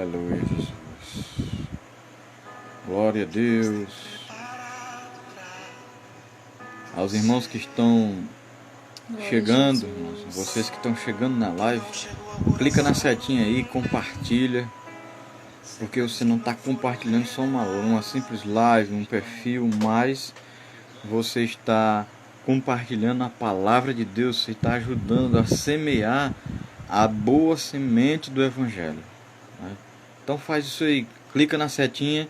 Aleluia, Jesus. Glória a Deus. Aos irmãos que estão chegando, irmãos, vocês que estão chegando na live, clica na setinha aí, compartilha. Porque você não está compartilhando só uma simples live, um perfil, mas você está compartilhando a palavra de Deus, você está ajudando a semear a boa semente do Evangelho. Né? Então faz isso aí, clica na setinha,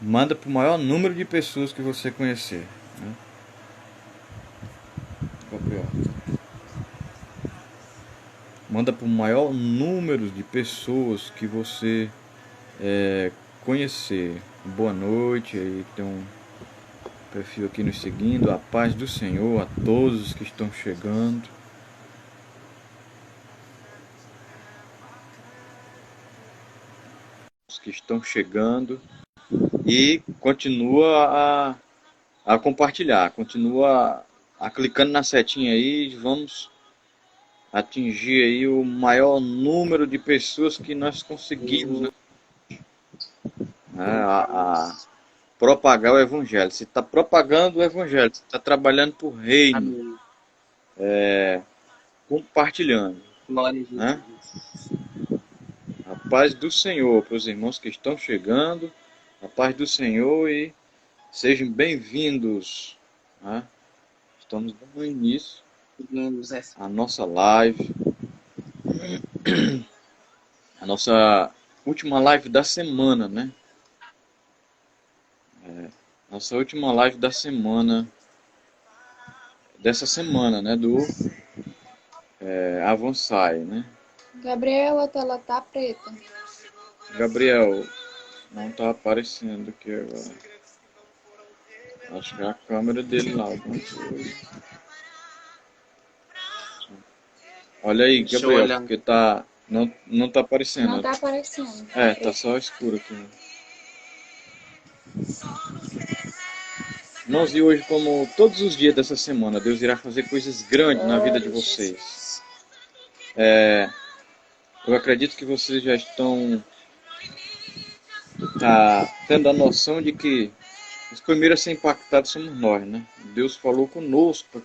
manda para o maior número de pessoas que você conhecer. Né? Gabriel. Manda para o maior número de pessoas que você conhecer. Boa noite, aí tem um perfil aqui nos seguindo. A paz do Senhor a todos os que estão chegando. Os que estão chegando. E continua a compartilhar, continua a clicando na setinha aí. Vamos atingir aí o maior número de pessoas que nós conseguimos, né? A propagar o Evangelho. Você está propagando o Evangelho, você está trabalhando por reino, compartilhando. Né? A paz do Senhor para os irmãos que estão chegando, a paz do Senhor e sejam bem-vindos. Né? Estamos dando início à nossa live, a nossa última live da semana, né? Nossa última live da semana, dessa semana, né? Do Avansai, né? Gabriel, a tela tá preta. Gabriel, não tá aparecendo aqui agora. Acho que é a câmera dele lá, alguma coisa. Olha aí, Gabriel, porque não tá aparecendo. Não tá aparecendo. Tá só escuro aqui. Né? Irmãos, e hoje, como todos os dias dessa semana, Deus irá fazer coisas grandes na vida de vocês. Eu acredito que vocês já estão tendo a noção de que os primeiros a ser impactados somos nós, né? Deus falou conosco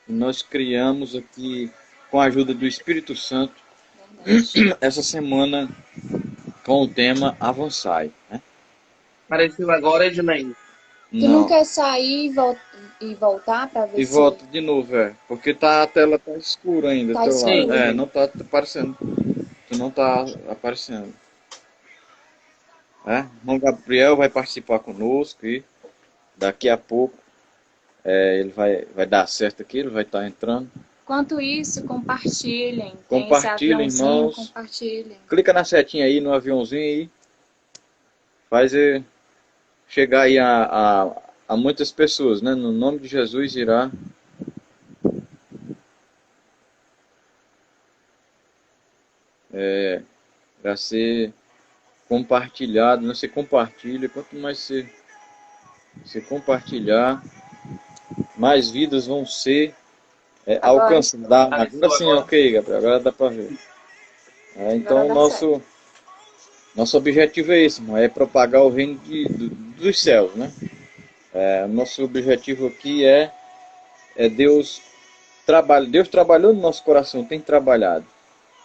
e nós criamos aqui, com a ajuda do Espírito Santo, essa semana com o tema Avansai. Né? Apareceu agora, Edilene? Tu não quer sair e voltar pra ver e se... volta de novo, porque a tela tá escura ainda. Tá escuro. Não tá aparecendo. Tu não tá aparecendo. Irmão Gabriel vai participar conosco e daqui a pouco ele vai dar certo aqui, ele vai estar entrando. Enquanto isso, compartilhem. Compartilhem, irmãos. Compartilhem. Clica na setinha aí, no aviãozinho aí. Faz chegar aí a muitas pessoas, né? No nome de Jesus irá ser compartilhado, né? Você compartilha, quanto mais você compartilhar, mais vidas vão ser alcançadas. Agora sim, ok, Gabriel, agora dá para ver. Então, nosso objetivo é esse, é propagar o reino dos céus, né? Nosso objetivo aqui é Deus trabalhou no nosso coração, tem trabalhado.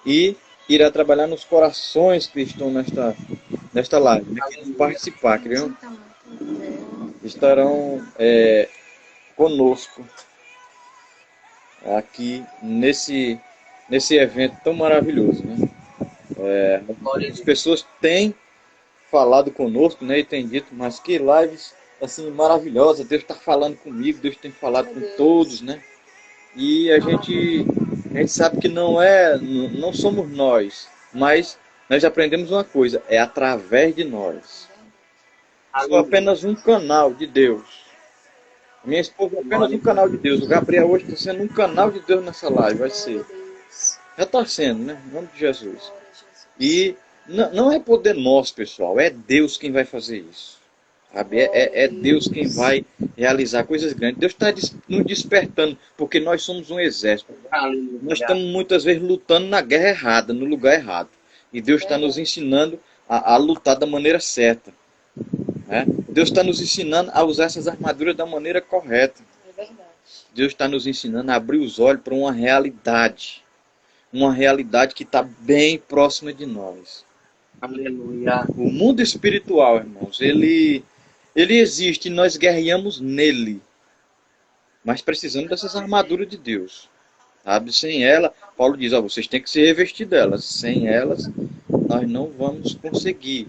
E irá trabalhar nos corações que estão nesta live, né? Que vão participar, estarão conosco aqui nesse evento tão maravilhoso, né? As pessoas têm falado conosco, né, e têm dito, mas que lives assim maravilhosas, Deus está falando comigo, Deus tem falado com todos, né? E a gente sabe que não somos nós, mas nós aprendemos uma coisa, é através de nós. Sou apenas um canal de Deus. Minha esposa é apenas um canal de Deus. O Gabriel hoje está sendo um canal de Deus nessa live, vai ser. Já está sendo, né? Em nome de Jesus. E não é poder nosso, pessoal, é Deus quem vai fazer isso. Sabe? É Deus quem vai realizar coisas grandes. Deus está nos despertando, porque nós somos um exército. Nós estamos muitas vezes lutando na guerra errada, no lugar errado. E Deus está nos ensinando a lutar da maneira certa. Né? Deus está nos ensinando a usar essas armaduras da maneira correta. É verdade. Deus está nos ensinando a abrir os olhos para uma realidade que está bem próxima de nós. Aleluia. O mundo espiritual, irmãos, ele existe e nós guerreamos nele. Mas precisamos dessas armaduras de Deus. Sabe? Sem ela, Paulo diz, vocês têm que se revestir delas. Sem elas, nós não vamos conseguir.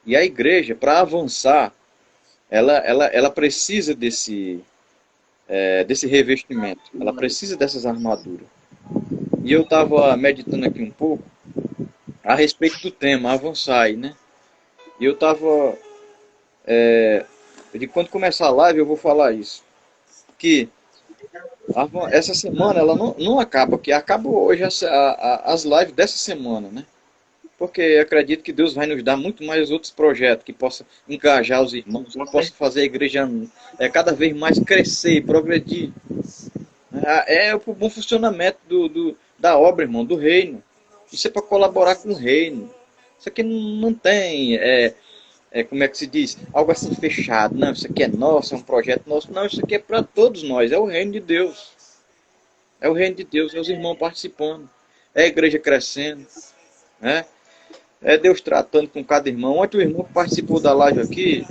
E a igreja, para avançar, ela precisa desse revestimento. Ela precisa dessas armaduras. E eu estava meditando aqui um pouco a respeito do tema, avançar, né? E eu estava... de quando começar a live eu vou falar isso. Que essa semana ela não acaba, que acabou hoje as lives dessa semana, né? Porque eu acredito que Deus vai nos dar muito mais outros projetos que possa engajar os irmãos, que possa fazer a igreja cada vez mais crescer e progredir. É o bom funcionamento da obra, irmão, do reino. Isso é para colaborar com o reino. Isso aqui não tem, como é que se diz? Algo assim fechado. Não, isso aqui é nosso, é um projeto nosso. Não, isso aqui é para todos nós. É o reino de Deus. É o reino de Deus, é os irmãos participando. É a igreja crescendo. Né? É Deus tratando com cada irmão. Ontem o irmão que participou da live aqui,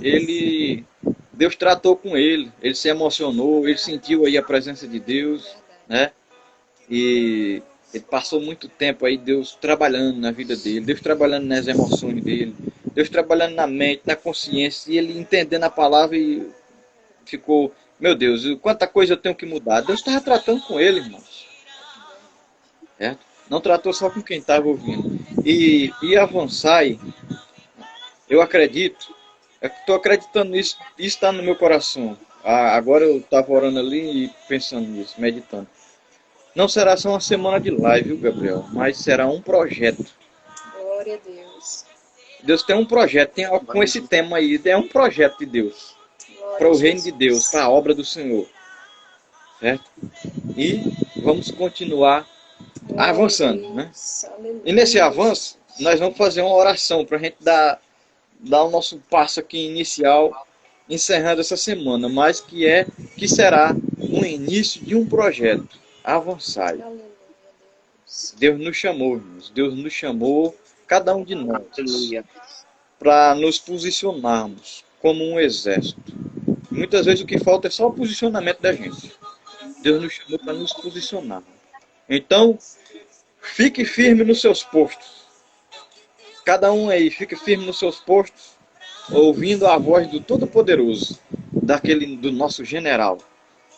Deus tratou com ele. Ele se emocionou, ele sentiu aí a presença de Deus. Né? E ele passou muito tempo aí, Deus trabalhando na vida dele, Deus trabalhando nas emoções dele, Deus trabalhando na mente, na consciência, e ele entendendo a palavra e ficou, meu Deus, quanta coisa eu tenho que mudar. Deus estava tratando com ele, irmãos. Certo? Não tratou só com quem estava ouvindo. E avançar, eu acredito, estou acreditando nisso, isso está no meu coração. Agora eu estava orando ali e pensando nisso, meditando. Não será só uma semana de live, viu, Gabriel? Mas será um projeto. Glória a Deus. Deus tem um projeto, tem algo com esse tema aí. É um projeto de Deus. Para o reino de Deus, para a obra do Senhor. Certo? E vamos continuar avançando, né? E nesse avanço, nós vamos fazer uma oração para a gente dar o nosso passo aqui inicial, encerrando essa semana, mas que será um início de um projeto. Avançar. Deus nos chamou, irmãos. Deus nos chamou, cada um de nós, para nos posicionarmos como um exército. Muitas vezes o que falta é só o posicionamento da gente. Deus nos chamou para nos posicionar. Então, fique firme nos seus postos. Cada um aí, fique firme nos seus postos, ouvindo a voz do Todo-Poderoso, do nosso general.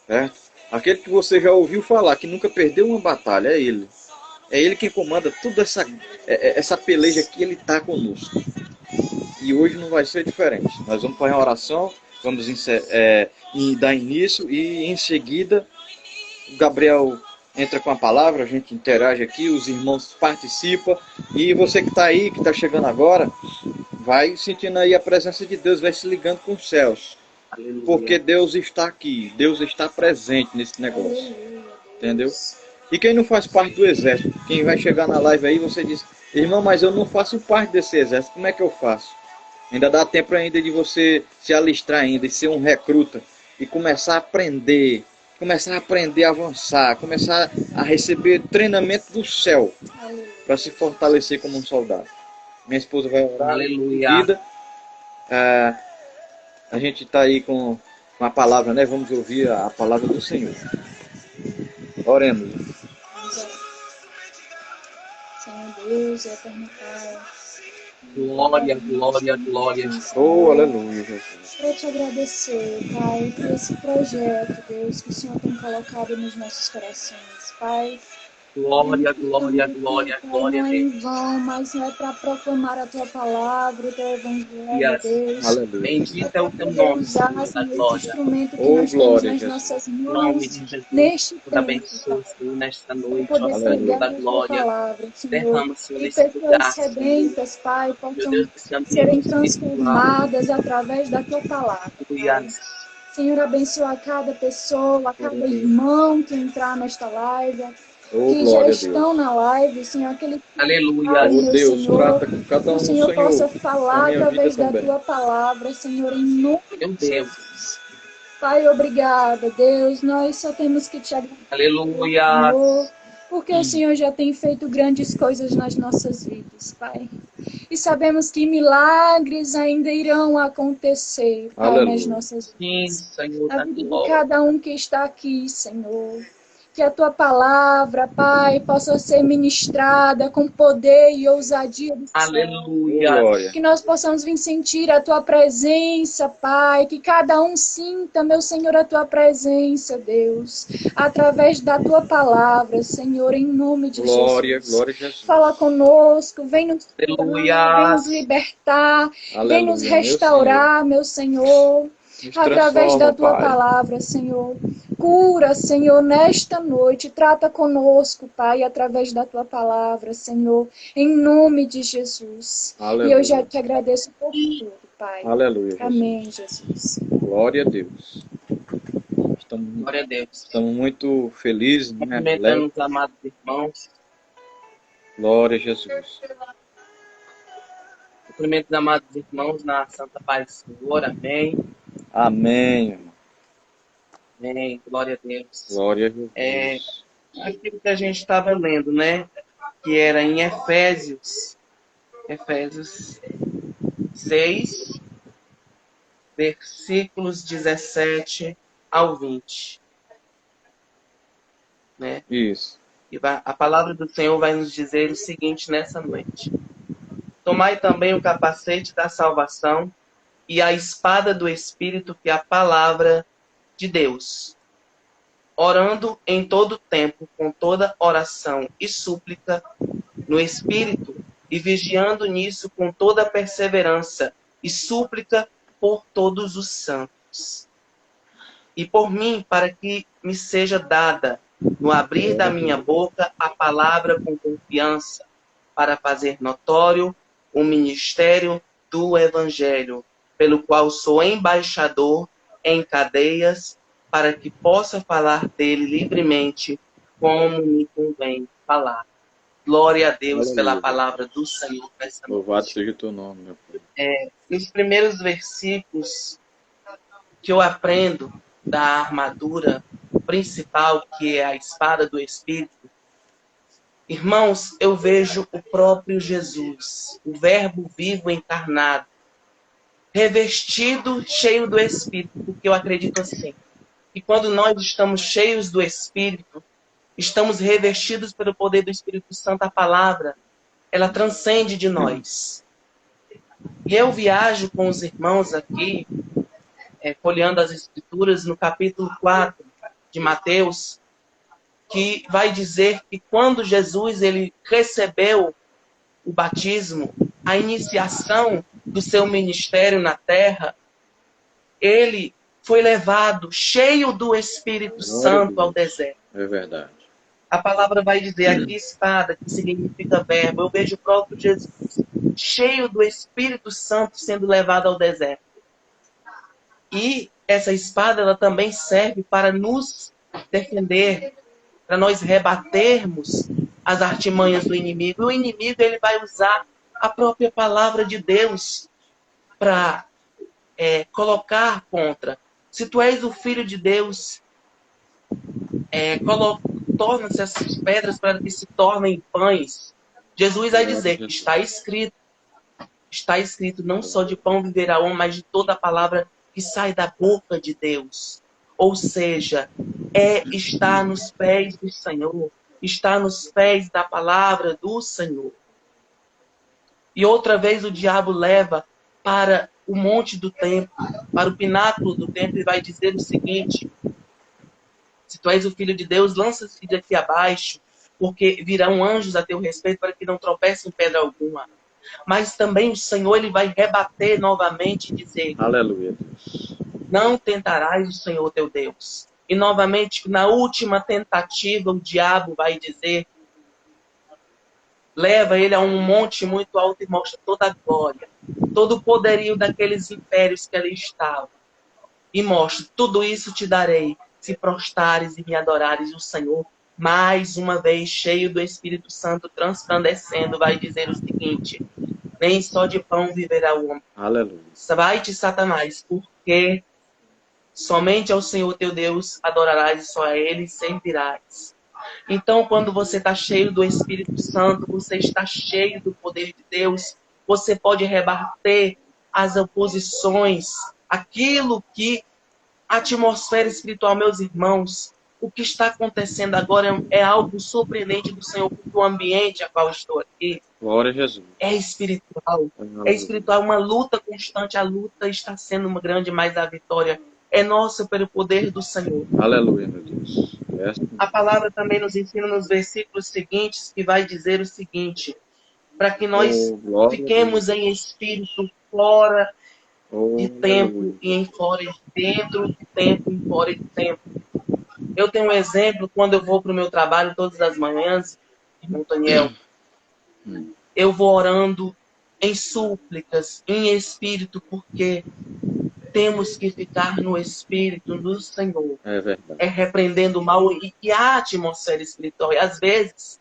Certo? Aquele que você já ouviu falar, que nunca perdeu uma batalha, é Ele. É Ele quem comanda toda essa peleja que Ele está conosco. E hoje não vai ser diferente. Nós vamos fazer uma oração, vamos dar início e em seguida o Gabriel entra com a palavra, a gente interage aqui, os irmãos participam e você que está aí, que está chegando agora, vai sentindo aí a presença de Deus, vai se ligando com os céus. Aleluia. Porque Deus está aqui, Deus está presente nesse negócio. Aleluia. Entendeu? E quem não faz parte do exército, quem vai chegar na live aí, você diz, irmão, mas eu não faço parte desse exército, como é que eu faço? Ainda dá tempo ainda de você se alistar ainda, e ser um recruta, e começar a aprender a avançar, começar a receber treinamento do céu, para se fortalecer como um soldado. Minha esposa vai orar. Aleluia. A gente está aí com a palavra, né? Vamos ouvir a palavra do Senhor. Oremos. Senhor Deus, eterno Pai. Glória, glória, glória. Oh, aleluia, Jesus. Quero te agradecer, Pai, por esse projeto, Deus, que o Senhor tem colocado nos nossos corações, Pai. Glória, glória, glória, glória. Não é em vão, mas é para proclamar a tua palavra, o teu evangelho, Deus. Aleluia. Bendito é o teu nome, usar Senhor da esse glória. instrumento que nós temos nas nossas mãos, neste tempo, abençoe, Senhor, nesta noite, para poder Senhor pregar da a tua glória. palavra, Senhor. Derrama, Senhor, E nesse lugar, pessoas sedentas, Pai, possam serem transformadas através da tua palavra. Pai. Senhor, abençoa cada pessoa, cada irmão que entrar nesta live. Oh, que já glória a estão Deus. na live, Senhor, aquele Aleluia. Pai, Oh, meu Deus, Senhor, trata com cada que o um, Senhor possa Senhor, na falar minha vida através da também. tua palavra, Senhor, em nome Meu de Deus. Jesus. Pai, obrigada, Deus. Nós só temos que te agradecer, Aleluia. Senhor, porque o Senhor já tem feito grandes coisas nas nossas vidas, Pai. E sabemos que milagres ainda irão acontecer, Pai, nas Aleluia. nossas Sim, vidas. Senhor Na da vida de glória. cada um que está aqui, Senhor. Que a tua palavra, Pai, possa ser ministrada com poder e ousadia do céu. Oh, Aleluia. glória. Que nós possamos vir sentir a tua presença, Pai. Que cada um sinta, meu Senhor, a tua presença, Deus. Através da tua palavra, Senhor, em nome de Glória, Jesus. glória a Fala Jesus. conosco, vem nos curar, vem Aleluia. nos libertar, vem nos Aleluia, meu Senhor. restaurar, meu Senhor. Nos Através da transforma, tua Pai. palavra, Senhor. Cura, Senhor, nesta noite. Trata conosco, Pai, através da tua palavra, Senhor, em nome de Jesus. E eu já Aleluia. te agradeço por tudo, Pai. Aleluia, Amém, Jesus. Jesus. Glória a Deus. Estamos, Glória a Deus. estamos muito felizes, né? Cumprimentando os amados irmãos. Glória a Jesus. Cumprimento os amados irmãos na Santa Paz do Senhor. Amém. Amém, irmão. Amém. Glória a Deus. Glória a Jesus. Aquilo que a gente estava lendo, né? Que era em Efésios 6, versículos 17 ao 20. Né? Isso. E a palavra do Senhor vai nos dizer o seguinte nessa noite. Tomai também o capacete da salvação e a espada do Espírito, que é a palavra de Deus, orando em todo tempo, com toda oração e súplica no Espírito, e vigiando nisso com toda perseverança e súplica por todos os santos. E por mim, para que me seja dada, no abrir da minha boca, a palavra com confiança, para fazer notório o ministério do Evangelho, pelo qual sou embaixador em cadeias, para que possa falar dele livremente, como me convém falar. Glória a Deus pela Aleluia. palavra do Senhor nessa Louvado noite. seja o teu nome, meu Pai. Nos primeiros versículos que eu aprendo da armadura principal, que é a espada do Espírito, irmãos, eu vejo o próprio Jesus, o Verbo vivo encarnado, revestido, cheio do Espírito, porque eu acredito assim. E quando nós estamos cheios do Espírito, estamos revestidos pelo poder do Espírito Santo, a palavra, ela transcende de nós. E eu viajo com os irmãos aqui, folheando as Escrituras, no capítulo 4 de Mateus, que vai dizer que quando Jesus ele recebeu o batismo, a iniciação do seu ministério na terra, ele foi levado cheio do Espírito Santo ao deserto. É verdade. A palavra vai dizer aqui espada, que significa verbo. Eu vejo o próprio Jesus cheio do Espírito Santo sendo levado ao deserto. E essa espada ela também serve para nos defender, para nós rebatermos as artimanhas do inimigo. E o inimigo ele vai usar a própria palavra de Deus para colocar contra. Se tu és o Filho de Deus, torna-se essas pedras para que se tornem pães. Jesus vai dizer que está escrito, não só de pão viverá o homem, mas de toda a palavra que sai da boca de Deus. Ou seja, está nos pés do Senhor, está nos pés da palavra do Senhor. E outra vez o diabo leva para o monte do templo, para o pináculo do templo, e vai dizer o seguinte: se tu és o Filho de Deus, lança-se daqui abaixo, porque virão anjos a teu respeito para que não tropece em pedra alguma. Mas também o Senhor ele vai rebater novamente e dizer: Aleluia, Deus. não tentarás o Senhor teu Deus. E novamente, na última tentativa, o diabo vai dizer, leva ele a um monte muito alto e mostra toda a glória, todo o poderio daqueles impérios que ali estavam. E mostra, tudo isso te darei, se prostrares e me adorares o Senhor mais uma vez cheio do Espírito Santo, transplandecendo, vai dizer o seguinte: nem só de pão viverá o homem. Aleluia. Vai-te, Satanás, porque somente ao Senhor teu Deus adorarás e só a Ele servirás. Então, quando você está cheio do Espírito Santo, você está cheio do poder de Deus, você pode rebater as oposições, aquilo que a atmosfera espiritual, meus irmãos, o que está acontecendo agora é algo surpreendente do Senhor, porque o ambiente a qual estou aqui Glória a Jesus. é espiritual. Aleluia. É espiritual, uma luta constante. A luta está sendo uma grande, mas a vitória é nossa pelo poder do Senhor. Aleluia, meu Deus. A palavra também nos ensina nos versículos seguintes, que vai dizer o seguinte: para que nós fiquemos em espírito fora de tempo e em fora de dentro de tempo e fora de tempo. Eu tenho um exemplo, quando eu vou para o meu trabalho todas as manhãs, irmão Daniel, eu vou orando em súplicas, em espírito, porque temos que ficar no espírito do Senhor. É verdade. É repreendendo o mal e a atmosfera espiritual. E às vezes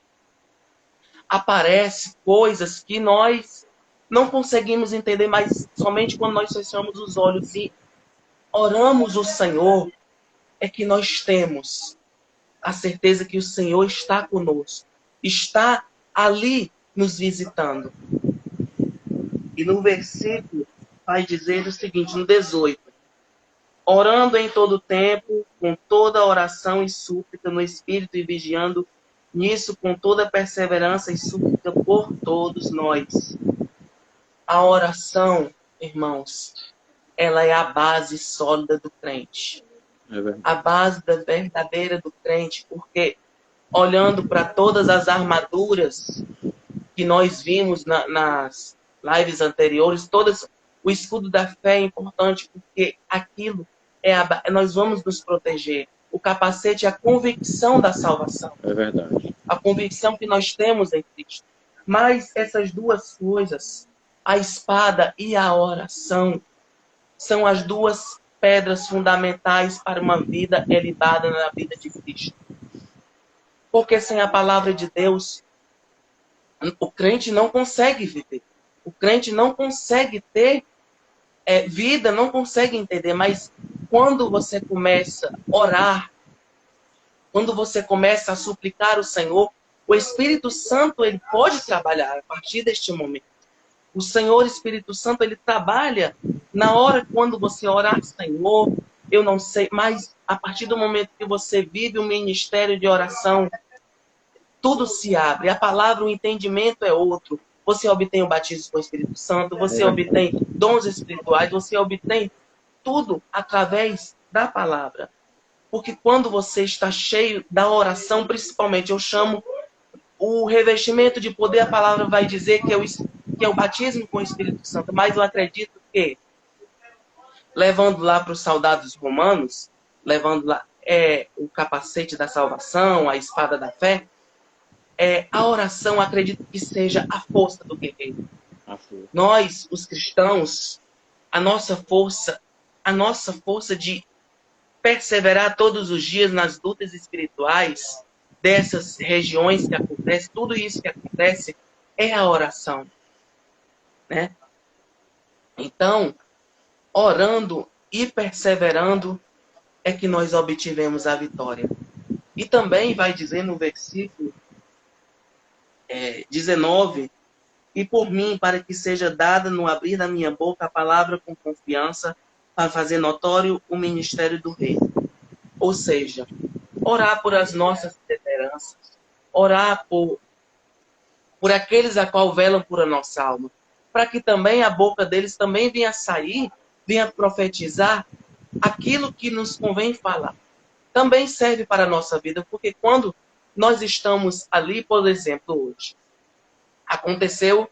aparecem coisas que nós não conseguimos entender, mas somente quando nós fechamos os olhos e oramos o Senhor, é que nós temos a certeza que o Senhor está conosco, está ali nos visitando. E no versículo vai dizer o seguinte, no 18: orando em todo tempo, com toda oração e súplica no Espírito e vigiando nisso com toda perseverança e súplica por todos nós. A oração, irmãos, ela é a base sólida do crente. A base da verdadeira do crente, porque olhando para todas as armaduras que nós vimos nas lives anteriores, todas, o escudo da fé é importante, porque aquilo nós vamos nos proteger. O capacete é a convicção da salvação. É verdade. A convicção que nós temos em Cristo. Mas essas duas coisas, a espada e a oração, são as duas pedras fundamentais para uma vida elevada na vida de Cristo. Porque sem a palavra de Deus, o crente não consegue viver. O crente não consegue ter vida, não consegue entender. Mas quando você começa a orar, quando você começa a suplicar o Senhor, o Espírito Santo ele pode trabalhar a partir deste momento. O Senhor Espírito Santo ele trabalha na hora quando você orar, Senhor, eu não sei, mas a partir do momento que você vive o ministério de oração, tudo se abre. A palavra, o entendimento é outro. Você obtém o batismo com o Espírito Santo, você obtém dons espirituais, você obtém tudo através da palavra. Porque quando você está cheio da oração, principalmente, eu chamo o revestimento de poder, a palavra vai dizer que é o batismo com o Espírito Santo. Mas eu acredito que, levando lá para os soldados romanos, levando lá o capacete da salvação, a espada da fé, a oração, acredito que seja a força do guerreiro. Nós, os cristãos, a nossa força de perseverar todos os dias nas lutas espirituais dessas regiões que acontecem, tudo isso que acontece é a oração, né? Então, orando e perseverando é que nós obtivemos a vitória. E também vai dizer no versículo 19, e por mim, para que seja dada no abrir da minha boca a palavra com confiança, para fazer notório o ministério do rei. Ou seja, orar por as nossas esperanças, orar por aqueles a qual velam por a nossa alma, para que também a boca deles também venha sair, venha profetizar aquilo que nos convém falar. Também serve para a nossa vida, porque quando nós estamos ali, por exemplo, hoje, aconteceu,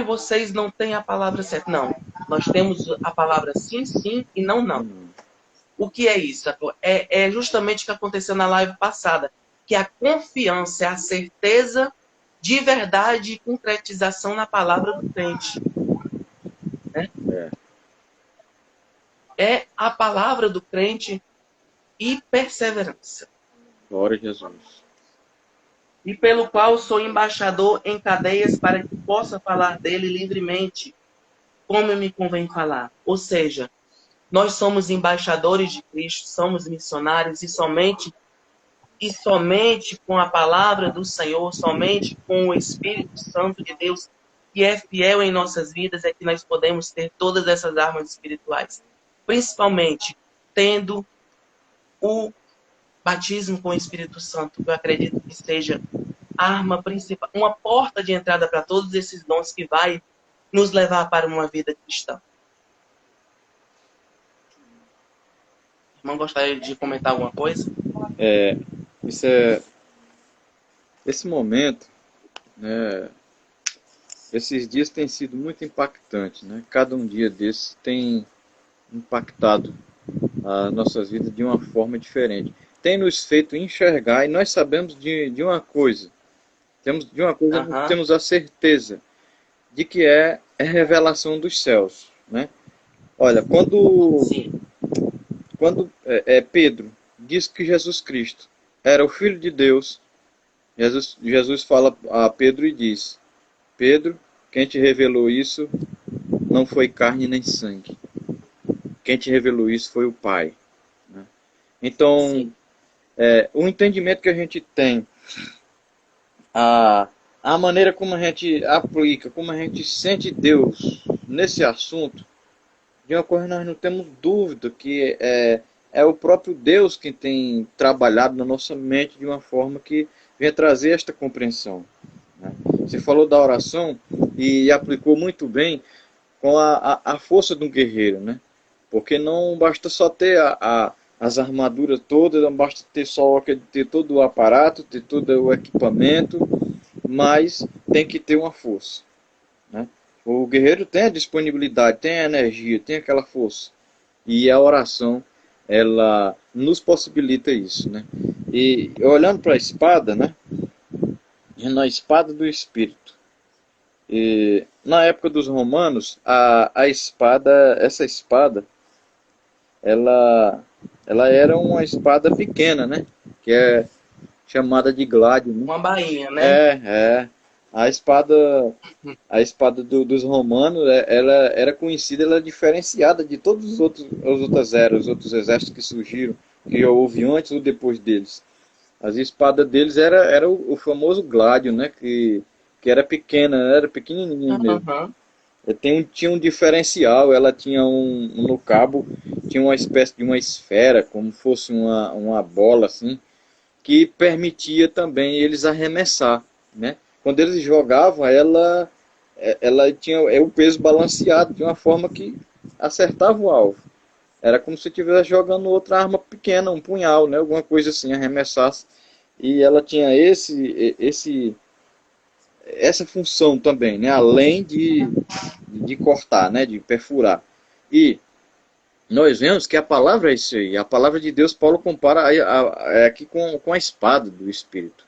vocês não têm a palavra certa. Não, nós temos a palavra sim, sim e não, não. O que é isso? É justamente o que aconteceu na live passada, que a confiança é a certeza de verdade e concretização na palavra do crente. Né? É a palavra do crente e perseverança. Glória a Jesus. E pelo qual sou embaixador em cadeias para que possa falar dele livremente, como me convém falar. Ou seja, nós somos embaixadores de Cristo, somos missionários e somente com a palavra do Senhor, somente com o Espírito Santo de Deus, que é fiel em nossas vidas, é que nós podemos ter todas essas armas espirituais. Principalmente tendo o batismo com o Espírito Santo, que eu acredito que seja a arma principal, uma porta de entrada para todos esses dons que vai nos levar para uma vida cristã. Irmão, gostaria de comentar alguma coisa? Esse momento, né, esses dias tem sido muito impactante, né? Cada um dia desses tem impactado as nossas vidas de uma forma diferente. Tem nos feito enxergar, e nós sabemos de uma coisa. Temos a certeza de que é revelação dos céus, né? Olha, quando Pedro diz que Jesus Cristo era o Filho de Deus, Jesus fala a Pedro e diz: Pedro, quem te revelou isso não foi carne nem sangue. Quem te revelou isso foi o Pai. Né? Então, o entendimento que a gente tem, a maneira como a gente aplica, como a gente sente Deus nesse assunto, de uma coisa nós não temos dúvida, que é o próprio Deus que tem trabalhado na nossa mente de uma forma que vem trazer esta compreensão. Né? Você falou da oração e aplicou muito bem com a força de um guerreiro, né? Porque não basta só ter as armaduras todas, não basta ter todo o aparato, ter todo o equipamento, mas tem que ter uma força. Né? O guerreiro tem a disponibilidade, tem a energia, tem aquela força. E a oração, ela nos possibilita isso. Né? E olhando para a espada, né? Na espada do Espírito. E, na época dos romanos, essa espada, ela era uma espada pequena, né? Que é chamada de gládio. Né? Uma bainha, né? A espada dos romanos, ela era conhecida, ela é diferenciada de todas as outras eras, os outros exércitos que surgiram, que houve antes ou depois deles. As espadas deles era o famoso gládio, né? Que era pequena, era pequenininha mesmo. Tinha um diferencial, ela tinha no cabo, tinha uma espécie de uma esfera, como fosse uma bola assim, que permitia também eles arremessar, né? Quando eles jogavam, ela tinha o peso balanceado de uma forma que acertava o alvo. Era como se estivesse jogando outra arma pequena, um punhal, né? Alguma coisa assim, arremessasse. E ela tinha essa função também, né? Além de cortar, né? De perfurar. E nós vemos que a palavra é isso aí. A palavra de Deus, Paulo compara aqui com a espada do Espírito.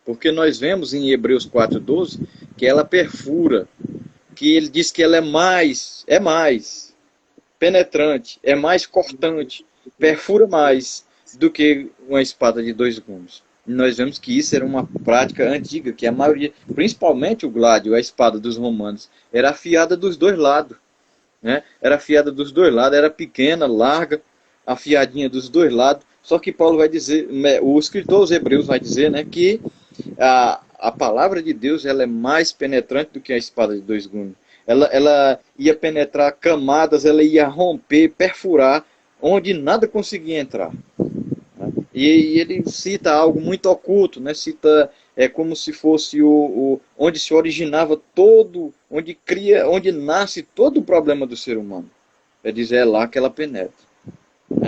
Porque nós vemos em Hebreus 4:12 que ela perfura, que ele diz que ela é mais penetrante, é mais cortante, perfura mais do que uma espada de 2 gumes. E nós vemos que isso era uma prática antiga, que a maioria, principalmente o gládio, a espada dos romanos, era afiada dos dois lados. Né? Era afiada dos dois lados, era pequena, larga, afiadinha dos dois lados. Só que Paulo vai dizer, o escritor aos Hebreus vai dizer, né, que a palavra de Deus, ela é mais penetrante do que a espada de 2 gumes. Ela ia penetrar camadas, ela ia romper, perfurar, onde nada conseguia entrar. Né? E ele cita algo muito oculto, né? Cita como se fosse onde se originava todo, onde nasce todo o problema do ser humano. Quer dizer, é lá que ela penetra.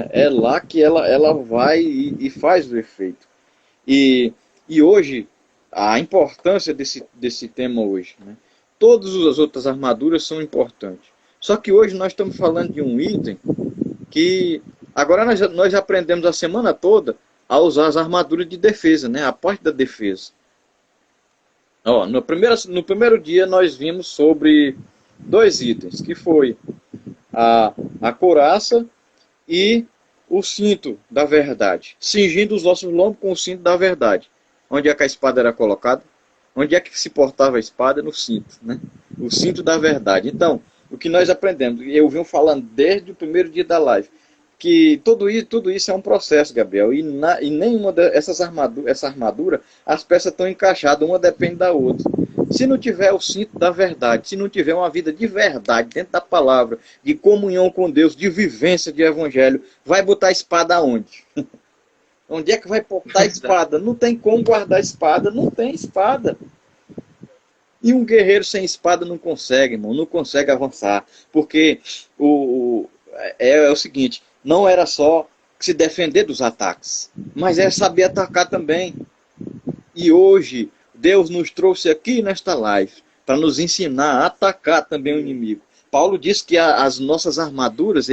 É lá que ela vai e faz o efeito. E hoje, a importância desse tema hoje, né? Todas as outras armaduras são importantes. Só que hoje nós estamos falando de um item que agora nós aprendemos a semana toda a usar as armaduras de defesa, né? A parte da defesa. Ó, no primeiro dia nós vimos sobre 2 itens, que foi a couraça e o cinto da verdade, cingindo os nossos lombos com o cinto da verdade. Onde é que a espada era colocada? Onde é que se portava a espada? No cinto, né? O cinto da verdade. Então, o que nós aprendemos, eu venho falando desde o primeiro dia da live, que tudo isso é um processo, Gabriel, e nenhuma dessas essa armadura, as peças estão encaixadas, uma depende da outra. Se não tiver o cinto da verdade, se não tiver uma vida de verdade dentro da palavra, de comunhão com Deus, de vivência de evangelho, vai botar a espada aonde? Onde é que vai botar a espada? Não tem como guardar a espada, não tem espada. E um guerreiro sem espada não consegue, irmão, não consegue avançar. Porque é o seguinte, não era só se defender dos ataques, mas é saber atacar também. E hoje, Deus nos trouxe aqui nesta live para nos ensinar a atacar também o inimigo. Paulo diz que as nossas armaduras,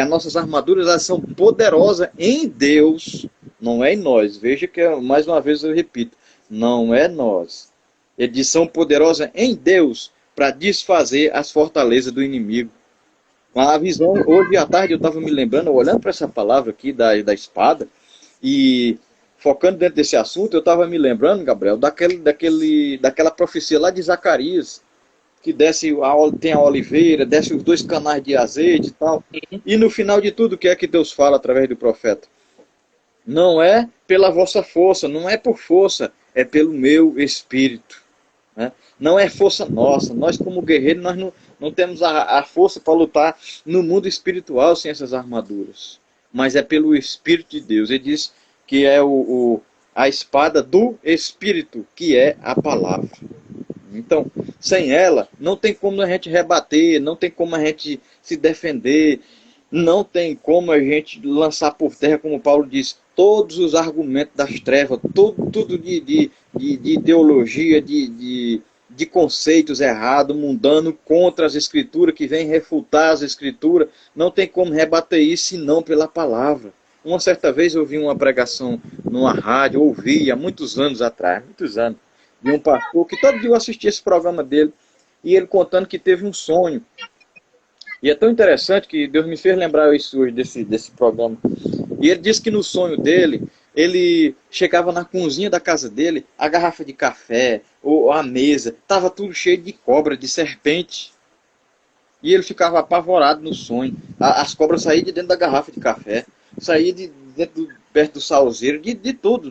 nossas armaduras elas são poderosas em Deus, não é em nós. Veja que, mais uma vez eu repito, não é nós. Ele diz, são poderosas em Deus para desfazer as fortalezas do inimigo. A visão, hoje à tarde eu estava me lembrando, olhando para essa palavra aqui da espada, e focando dentro desse assunto, eu estava me lembrando, Gabriel, daquela profecia lá de Zacarias, que tem a oliveira, desce os 2 canais de azeite e tal. E no final de tudo, o que é que Deus fala através do profeta? Não é pela vossa força, não é por força, é pelo meu espírito. Né? Não é força nossa. Nós, como guerreiros, nós não temos a força para lutar no mundo espiritual sem essas armaduras. Mas é pelo Espírito de Deus. Ele diz que é a espada do Espírito, que é a palavra. Então, sem ela, não tem como a gente rebater, não tem como a gente se defender, não tem como a gente lançar por terra, como Paulo diz, todos os argumentos das trevas, tudo de ideologia, de conceitos errados, mundano, contra as escrituras, que vem refutar as escrituras. Não tem como rebater isso, senão pela palavra. Uma certa vez eu ouvi uma pregação numa rádio, ouvi há muitos anos atrás, de um pastor, que todo dia eu assistia esse programa dele, e ele contando que teve um sonho. E é tão interessante que Deus me fez lembrar isso hoje desse programa. E ele disse que no sonho dele, ele chegava na cozinha da casa dele, a garrafa de café, ou a mesa, estava tudo cheio de cobra, de serpente. E ele ficava apavorado no sonho. As cobras saíam de dentro da garrafa de café, saíam perto do salzeiro, de tudo,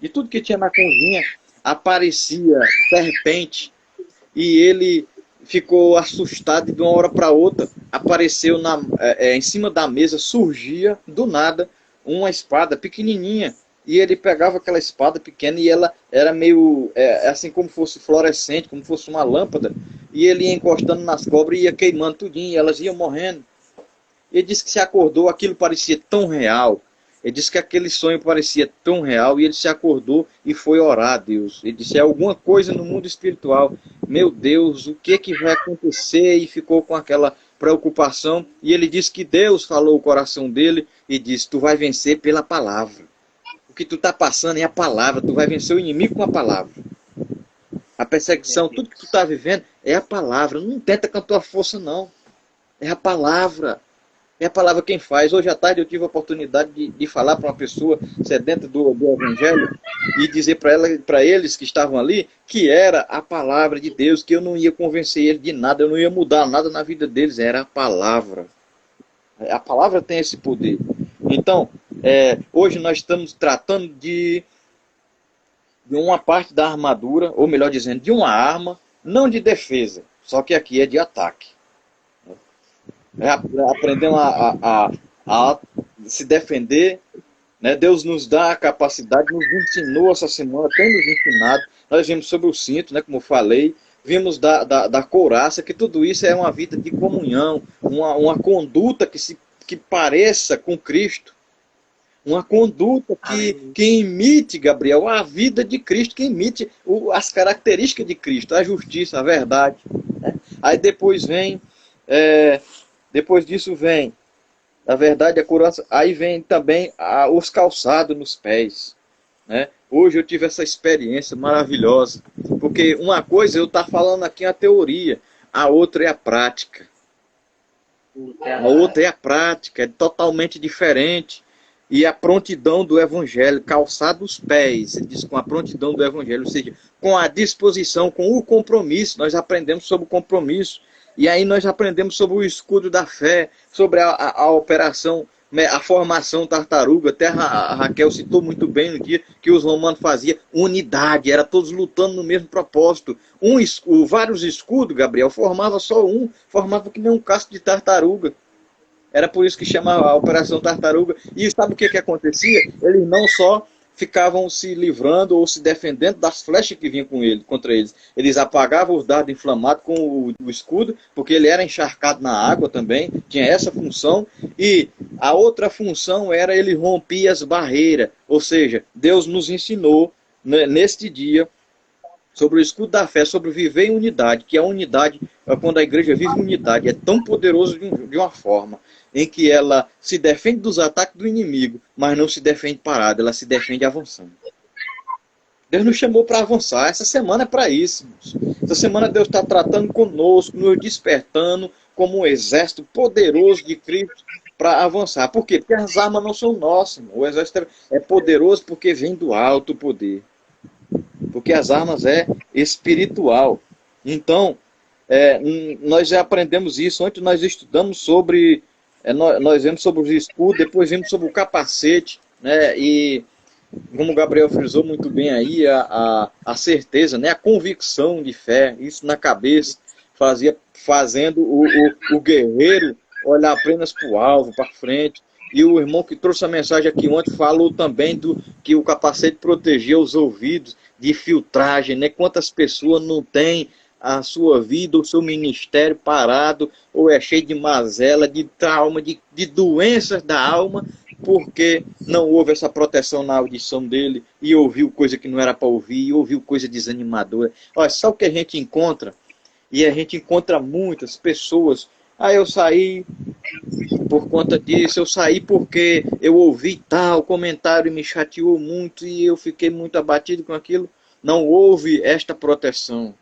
de tudo que tinha na cozinha. Aparecia serpente, e ele ficou assustado, e de uma hora para outra apareceu em cima da mesa, surgia do nada uma espada pequenininha, e ele pegava aquela espada pequena e ela era meio assim como fosse fluorescente, como fosse uma lâmpada, e ele ia encostando nas cobras e ia queimando tudinho, e elas iam morrendo. Ele disse que se acordou, aquilo parecia tão real. Ele disse que aquele sonho parecia tão real, e ele se acordou e foi orar a Deus. Ele disse, é alguma coisa no mundo espiritual. Meu Deus, o que vai acontecer? E ficou com aquela preocupação. E ele disse que Deus falou o coração dele e disse, tu vai vencer pela palavra. O que tu está passando é a palavra. Tu vai vencer o inimigo com a palavra. A perseguição, tudo que tu está vivendo é a palavra. Não tenta com a tua força, não. É a palavra. É a palavra quem faz. Hoje à tarde eu tive a oportunidade de falar para uma pessoa sedenta do Evangelho e dizer para eles que estavam ali que era a palavra de Deus, que eu não ia convencer ele de nada, eu não ia mudar nada na vida deles, era a palavra. A palavra tem esse poder. Então, hoje nós estamos tratando de uma parte da armadura, ou melhor dizendo, de uma arma, não de defesa, só que aqui é de ataque. Aprendemos a se defender, né? Deus nos dá a capacidade, nos ensinou essa semana, tem nos ensinado. Nós vimos sobre o cinto, né, como eu falei, vimos da couraça, que tudo isso é uma vida de comunhão, uma conduta que pareça com Cristo, uma conduta que imite, Gabriel, a vida de Cristo, que imite as características de Cristo, a justiça, a verdade. Né? Aí depois disso vem, na verdade, a couraça. Aí vem também os calçados nos pés. Né? Hoje eu tive essa experiência maravilhosa. Porque uma coisa eu estou falando aqui é a teoria, a outra é a prática. A outra é a prática, é totalmente diferente. E a prontidão do evangelho, calçar os pés, ele diz com a prontidão do evangelho, ou seja, com a disposição, com o compromisso, nós aprendemos sobre o compromisso. E aí nós aprendemos sobre o escudo da fé, sobre a operação, né, a formação tartaruga. Até a Raquel citou muito bem no dia que os romanos faziam unidade, era todos lutando no mesmo propósito. Vários escudos, Gabriel, formava só um, formava que nem um casco de tartaruga. Era por isso que chamava a Operação Tartaruga. E sabe o que acontecia? Eles não só ficavam se livrando ou se defendendo das flechas que vinham contra eles. Eles apagavam os dardos inflamados com o escudo, porque ele era encharcado na água também, tinha essa função. E a outra função era ele romper as barreiras. Ou seja, Deus nos ensinou, né, neste dia, sobre o escudo da fé, sobre viver em unidade, que a unidade, quando a igreja vive em unidade, é tão poderoso de uma forma em que ela se defende dos ataques do inimigo, mas não se defende parada, ela se defende avançando. Deus nos chamou para avançar, essa semana é para isso. Essa semana Deus está tratando conosco, nos despertando como um exército poderoso de Cristo para avançar. Por quê? Porque as armas não são nossas. O exército é poderoso porque vem do alto poder. Porque as armas é espiritual. Então, nós já aprendemos isso. Ontem nós estudamos sobre... nós vimos sobre os escudos, depois vimos sobre o capacete, né? E como o Gabriel frisou muito bem aí, a certeza, né? A convicção de fé, isso na cabeça, fazendo o guerreiro olhar apenas para o alvo, para frente. E o irmão que trouxe a mensagem aqui ontem falou também que o capacete protegia os ouvidos de filtragem, né? Quantas pessoas não têm a sua vida, o seu ministério parado, ou é cheio de mazela, de trauma, de doenças da alma, porque não houve essa proteção na audição dele, e ouviu coisa que não era para ouvir, e ouviu coisa desanimadora. Olha, só o que a gente encontra, e a gente encontra muitas pessoas. Eu saí por conta disso, eu saí porque eu ouvi tal comentário e me chateou muito, e eu fiquei muito abatido com aquilo. Não houve esta proteção.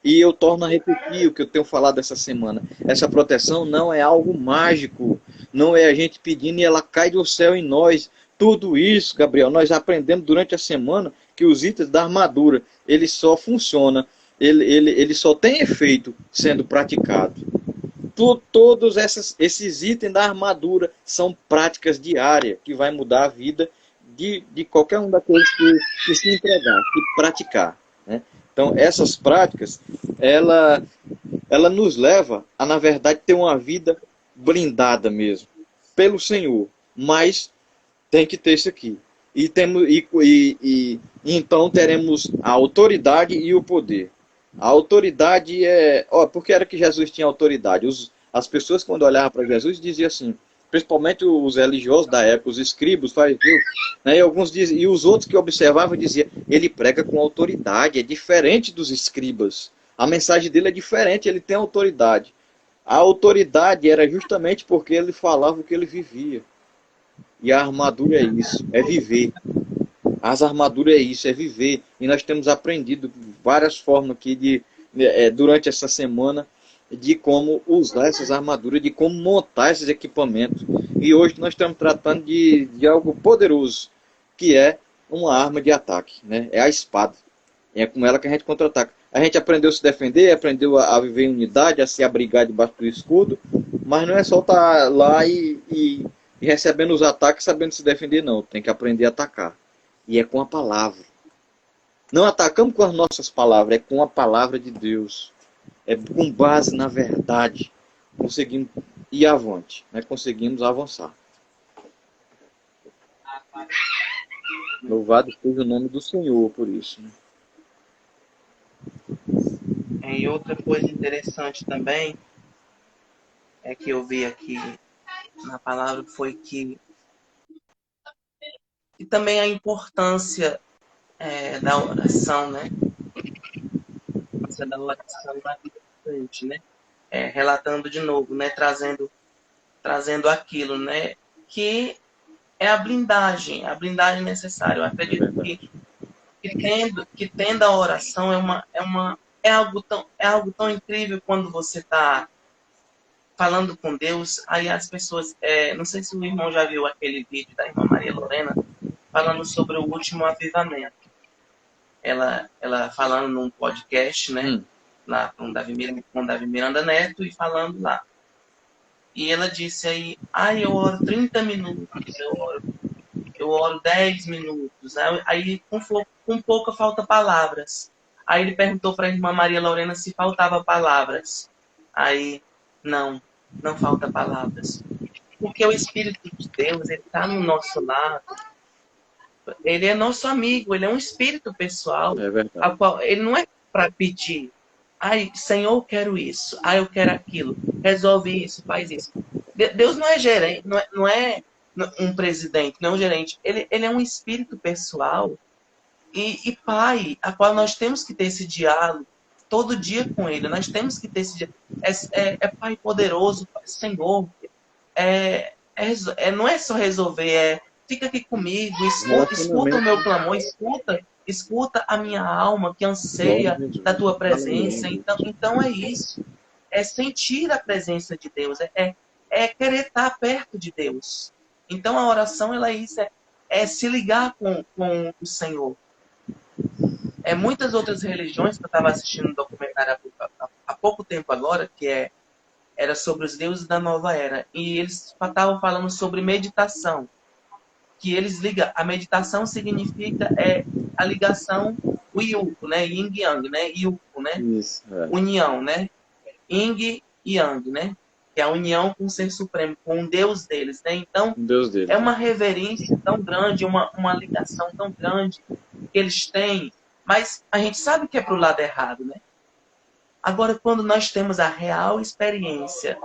E eu torno a repetir o que eu tenho falado essa semana. Essa proteção não é algo mágico. Não é a gente pedindo e ela cai do céu em nós. Tudo isso, Gabriel, nós aprendemos durante a semana que os itens da armadura, ele só funciona, ele só tem efeito sendo praticado. Todos esses itens da armadura são práticas diárias que vai mudar a vida de qualquer um daqueles que se entregar, que praticar, né? Então, essas práticas, ela nos leva a, na verdade, ter uma vida blindada mesmo, pelo Senhor. Mas tem que ter isso aqui. Então teremos a autoridade e o poder. A autoridade é... por que era que Jesus tinha autoridade? As pessoas, quando olhavam para Jesus, diziam assim, principalmente os religiosos da época, os escribas, fariseus, né, e os outros que observavam diziam, ele prega com autoridade, é diferente dos escribas. A mensagem dele é diferente, ele tem autoridade. A autoridade era justamente porque ele falava o que ele vivia. E a armadura é isso, é viver. As armaduras é isso, é viver. E nós temos aprendido várias formas aqui durante essa semana de como usar essas armaduras, de como montar esses equipamentos. E hoje nós estamos tratando de algo poderoso, que é uma arma de ataque, né? É a espada. É com ela que a gente contra-ataca. A gente aprendeu a se defender, aprendeu a viver em unidade, a se abrigar debaixo do escudo, mas não é só estar lá e recebendo os ataques sabendo se defender, não. Tem que aprender a atacar. E é com a palavra. Não atacamos com as nossas palavras, é com a palavra de Deus. É com base na verdade. Conseguimos ir avante, né? Conseguimos avançar. Louvado seja o nome do Senhor por isso. Né? E outra coisa interessante também é que eu vi aqui na palavra foi que e também a importância da oração, né? Da oração na vida da gente, né? Relatando de novo, né? Trazendo aquilo, né? Que é a blindagem necessária. Eu acredito que tendo a oração é algo tão incrível quando você está falando com Deus, aí as pessoas, não sei se o irmão já viu aquele vídeo da irmã Maria Lorena, falando sobre o último avivamento. Ela falando num podcast, né, lá com o Davi Miranda Neto, e falando lá. E ela disse aí, eu oro 30 minutos, eu oro 10 minutos. Aí com pouca falta palavras. Aí ele perguntou para a irmã Maria Lorena se faltava palavras. Aí, não falta palavras. Porque o Espírito de Deus, ele está no nosso lado. Ele é nosso amigo, ele é um espírito pessoal. É verdade. Ele não é para pedir. Senhor, eu quero isso. Eu quero aquilo. Resolve isso, faz isso. Deus não é gerente, não é um presidente, não é um gerente. Ele é um espírito pessoal e pai, a qual nós temos que ter esse diálogo todo dia com ele. Nós temos que ter esse diálogo. É Pai poderoso, Senhor. Não é só resolver, fica aqui comigo, escuta o meu clamor, escuta a minha alma que anseia da tua presença. Então é isso. É sentir a presença de Deus. É querer estar perto de Deus. Então a oração, ela é isso. É se ligar com o Senhor. Muitas outras religiões, que eu estava assistindo um documentário há pouco tempo agora, que era sobre os deuses da nova era. E eles estavam falando sobre meditação. Que eles ligam. A meditação significa a ligação, o yuko, né? Yin e Yang, né? Yuko, né? Isso, união, né? Yin e Yang, né? Que é a união com o Ser Supremo, com o Deus deles, né? Então, Deus deles. É uma reverência tão grande, uma ligação tão grande que eles têm. Mas a gente sabe que é para o lado errado, né? Agora, quando nós temos a real experiência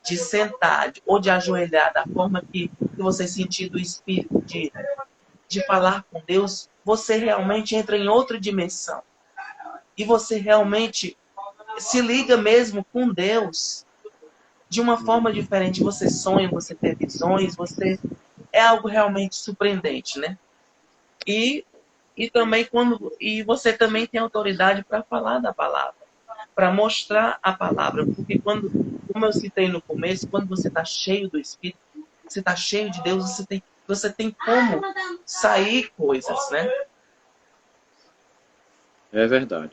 de sentar ou de ajoelhar da forma que você sentir do Espírito, de falar com Deus, você realmente entra em outra dimensão. E você realmente se liga mesmo com Deus de uma forma diferente. Você sonha, você tem visões, é algo realmente surpreendente, né? E também você também tem autoridade para falar da palavra, para mostrar a palavra, porque como eu citei no começo, quando você está cheio do Espírito, você está cheio de Deus, você tem como sair coisas, né? É verdade.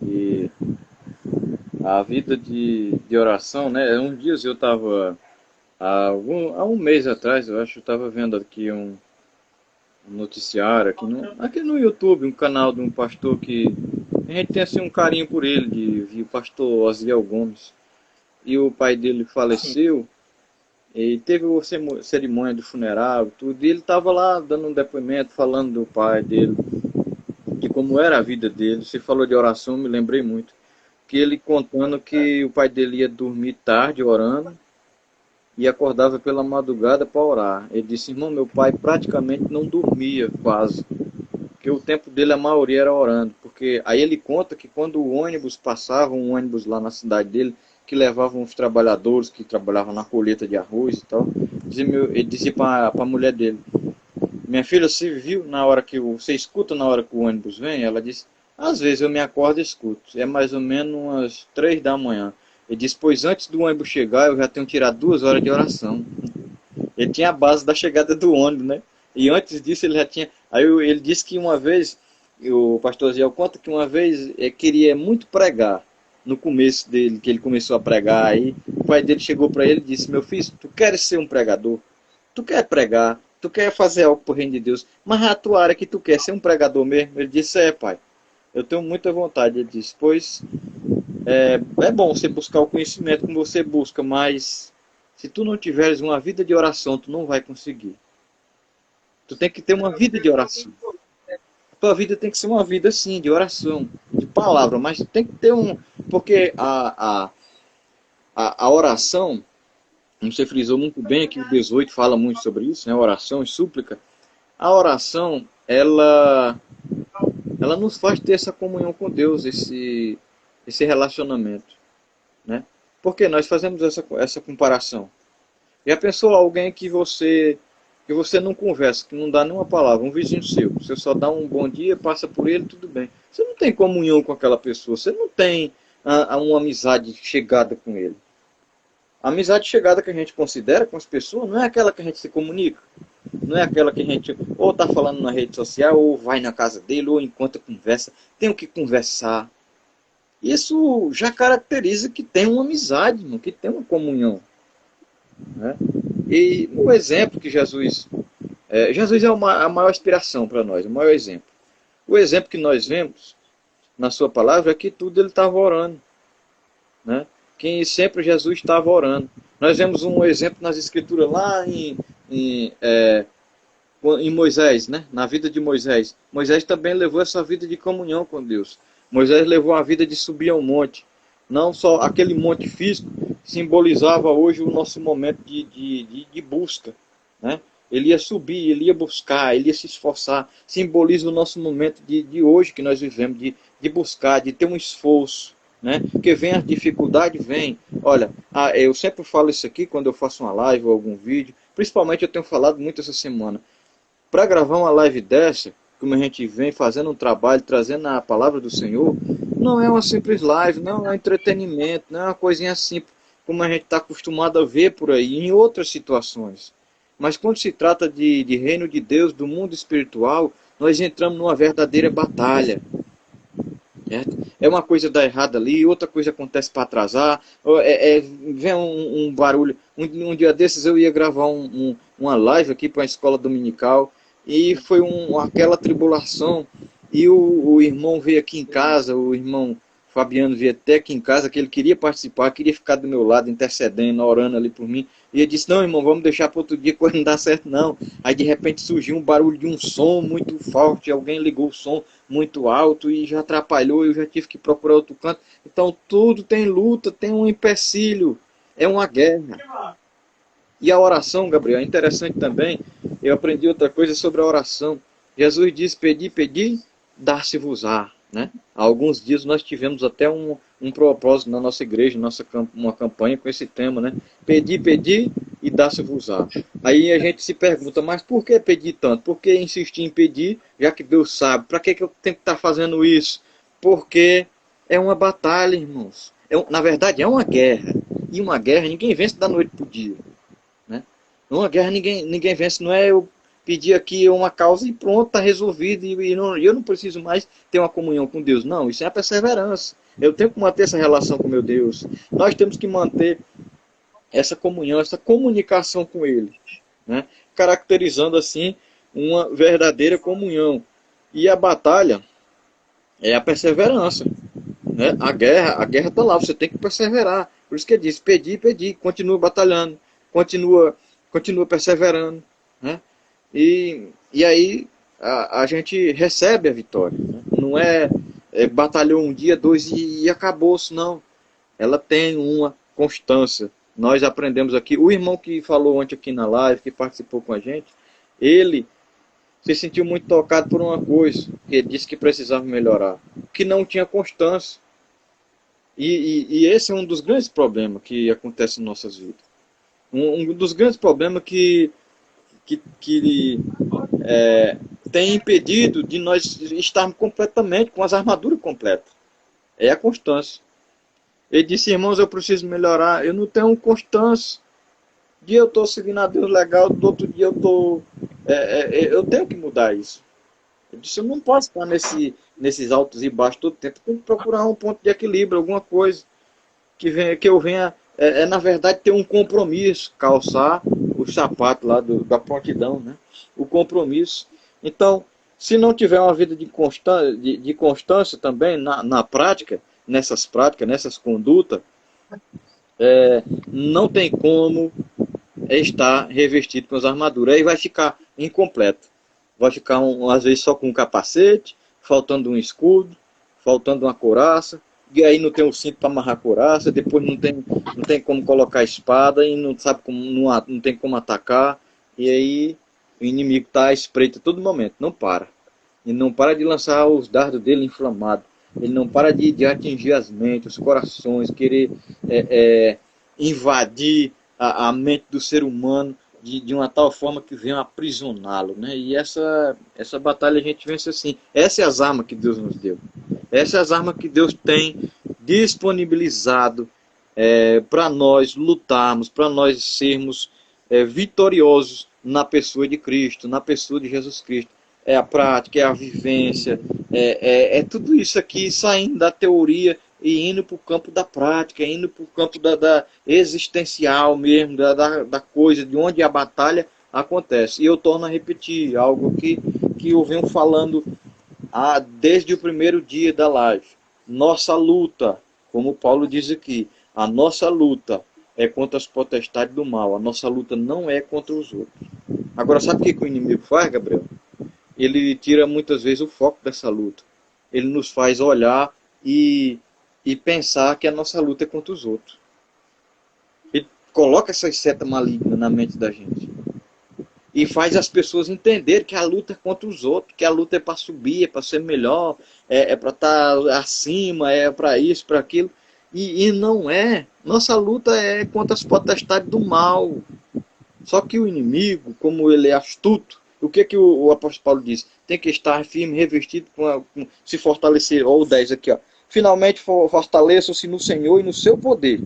E a vida de oração, né? Uns dias eu estava, há um mês atrás, eu acho, eu estava vendo aqui um noticiário aqui no YouTube, um canal de um pastor que a gente tem assim um carinho por ele, o pastor Osiel Gomes. E o pai dele faleceu, e teve a cerimônia do funeral, tudo, e ele estava lá dando um depoimento, falando do pai dele, de como era a vida dele. Você falou de oração, me lembrei muito, que ele contando que o pai dele ia dormir tarde orando, e acordava pela madrugada para orar. Ele disse, irmão, meu pai praticamente não dormia quase, porque o tempo dele, a maioria era orando. Porque aí ele conta que quando o ônibus passava, um ônibus lá na cidade dele, que levavam os trabalhadores que trabalhavam na colheita de arroz e tal, ele dizia para a mulher dele, minha filha, você viu na hora que você escuta na hora que o ônibus vem? Ela disse, às vezes eu me acordo e escuto, é mais ou menos umas 3 da manhã. Ele disse, pois antes do ônibus chegar, eu já tenho tirado 2 horas de oração. Ele tinha a base da chegada do ônibus, né? E antes disso ele já tinha... Aí ele disse que uma vez, o pastor Ziel conta que uma vez ele queria muito pregar, no começo dele, que ele começou a pregar, aí o pai dele chegou para ele e disse, meu filho, tu queres ser um pregador? Tu quer pregar? Tu quer fazer algo por reino de Deus? Mas a tua área que tu quer ser um pregador mesmo? Ele disse, pai, eu tenho muita vontade. Ele disse, pois... É bom você buscar o conhecimento como você busca, mas se tu não tiveres uma vida de oração, tu não vai conseguir. Tu tem que ter uma vida de oração. A tua vida tem que ser uma vida, sim, de oração, de palavra, mas tem que ter porque a oração, como você frisou muito bem, aqui o 18 fala muito sobre isso, né? Oração e súplica. A oração, ela nos faz ter essa comunhão com Deus, esse relacionamento, né? Porque nós fazemos essa comparação. Já pensou alguém que você não conversa, que não dá nenhuma palavra, um vizinho seu, você só dá um bom dia, passa por ele, tudo bem. Você não tem comunhão com aquela pessoa, você não tem uma amizade chegada com ele. A amizade chegada que a gente considera com as pessoas não é aquela que a gente se comunica. Não é aquela que a gente ou está falando na rede social, ou vai na casa dele, ou enquanto conversa, tem o que conversar. Isso já caracteriza que tem uma amizade, que tem uma comunhão. Né? E o exemplo que Jesus... Jesus é a maior inspiração para nós, o maior exemplo. O exemplo que nós vemos na sua palavra é que tudo ele estava orando. Né? Que sempre Jesus estava orando. Nós vemos um exemplo nas escrituras lá em Moisés, né? Na vida de Moisés. Moisés também levou essa vida de comunhão com Deus. Moisés levou a vida de subir ao monte. Não só aquele monte físico, simbolizava hoje o nosso momento de busca. Né? Ele ia subir, ele ia buscar, ele ia se esforçar. Simboliza o nosso momento de hoje que nós vivemos, de buscar, de ter um esforço. Né? Porque vem a dificuldade, vem. Olha, eu sempre falo isso aqui quando eu faço uma live ou algum vídeo. Principalmente eu tenho falado muito essa semana. Para gravar uma live dessa, como a gente vem fazendo um trabalho, trazendo a palavra do Senhor, não é uma simples live, não é um entretenimento, não é uma coisinha simples, como a gente está acostumado a ver por aí, em outras situações. Mas quando se trata de reino de Deus, do mundo espiritual, nós entramos numa verdadeira batalha. É uma coisa dá errado ali, outra coisa acontece para atrasar, vem um barulho. Um dia desses eu ia gravar uma live aqui para a escola dominical, e foi aquela tribulação, e o irmão veio aqui em casa, o irmão Fabiano veio até aqui em casa, que ele queria participar, queria ficar do meu lado, intercedendo, orando ali por mim, e ele disse, não irmão, vamos deixar para outro dia, coisa não dá certo não. Aí de repente surgiu um barulho de um som muito forte, alguém ligou o som muito alto e já atrapalhou, eu já tive que procurar outro canto. Então tudo tem luta, tem um empecilho, é uma guerra. E a oração, Gabriel, é interessante também. Eu aprendi outra coisa sobre a oração. Jesus disse, pedi, dar-se-vos-á. Né? Há alguns dias nós tivemos até um propósito na nossa igreja, uma campanha com esse tema. Né? Pedi e dar-se-vos-á. Aí a gente se pergunta, mas por que pedir tanto? Por que insistir em pedir, já que Deus sabe? Para que eu tenho que estar fazendo isso? Porque é uma batalha, irmãos. Na verdade, é uma guerra. E uma guerra ninguém vence da noite para o dia. Numa guerra ninguém vence, não é eu pedir aqui uma causa e pronto, está resolvido, e eu não preciso mais ter uma comunhão com Deus. Não, isso é a perseverança. Eu tenho que manter essa relação com meu Deus. Nós temos que manter essa comunhão, essa comunicação com Ele. Né? Caracterizando assim uma verdadeira comunhão. E a batalha é a perseverança. Né? A guerra está lá, você tem que perseverar. Por isso que ele diz, pedi, continua batalhando, continua perseverando, né? E aí a gente recebe a vitória. Né? Não batalhou um dia, dois e acabou-se, não. Ela tem uma constância. Nós aprendemos aqui, o irmão que falou ontem aqui na live, que participou com a gente, ele se sentiu muito tocado por uma coisa, que ele disse que precisava melhorar, que não tinha constância. E esse é um dos grandes problemas que acontece em nossas vidas. Um dos grandes problemas que tem impedido de nós estarmos completamente com as armaduras completas. É a constância. Ele disse, irmãos, eu preciso melhorar. Eu não tenho constância. Um dia eu estou seguindo a Deus legal, do outro dia eu tenho que mudar isso. Ele disse, eu não posso estar nesses altos e baixos todo tempo. Eu tenho que procurar um ponto de equilíbrio, alguma coisa que eu venha... na verdade, ter um compromisso, calçar os sapatos lá da prontidão, né? O compromisso. Então, se não tiver uma vida de constância também na prática, nessas condutas, não tem como estar revestido com as armaduras. Aí vai ficar incompleto. Vai ficar, às vezes, só com um capacete, faltando um escudo, faltando uma couraça, e aí não tem o cinto para amarrar a couraça, depois não tem como colocar a espada, e não sabe como, não tem como atacar, e aí o inimigo está à espreita a todo momento, não para. Ele não para de lançar os dardos dele inflamados, ele não para de atingir as mentes, os corações, querer invadir a mente do ser humano de uma tal forma que venha aprisioná-lo. Né? E essa batalha a gente vence assim. Essa é as armas que Deus nos deu. Essas são as armas que Deus tem disponibilizado para nós lutarmos, para nós sermos vitoriosos na pessoa de Cristo, na pessoa de Jesus Cristo. É a prática, é a vivência, é tudo isso aqui saindo da teoria e indo para o campo da prática, indo para o campo da existencial mesmo, da coisa, de onde a batalha acontece. E eu torno a repetir algo que eu venho falando desde o primeiro dia da live. Nossa luta, como Paulo diz aqui, a nossa luta é contra as potestades do mal, a nossa luta não é contra os outros. Agora, sabe o que o inimigo faz, Gabriel? Ele tira muitas vezes o foco dessa luta. Ele nos faz olhar e pensar que a nossa luta é contra os outros. Ele coloca essas setas malignas na mente da gente. E faz as pessoas entenderem que a luta é contra os outros, que a luta é para subir, é para ser melhor, é para estar acima, é para isso, para aquilo. E não é. Nossa luta é contra as potestades do mal. Só que o inimigo, como ele é astuto, o que o apóstolo Paulo diz? Tem que estar firme, revestido, se fortalecer. Ou o 10 aqui, ó. Finalmente fortaleçam-se no Senhor e no seu poder.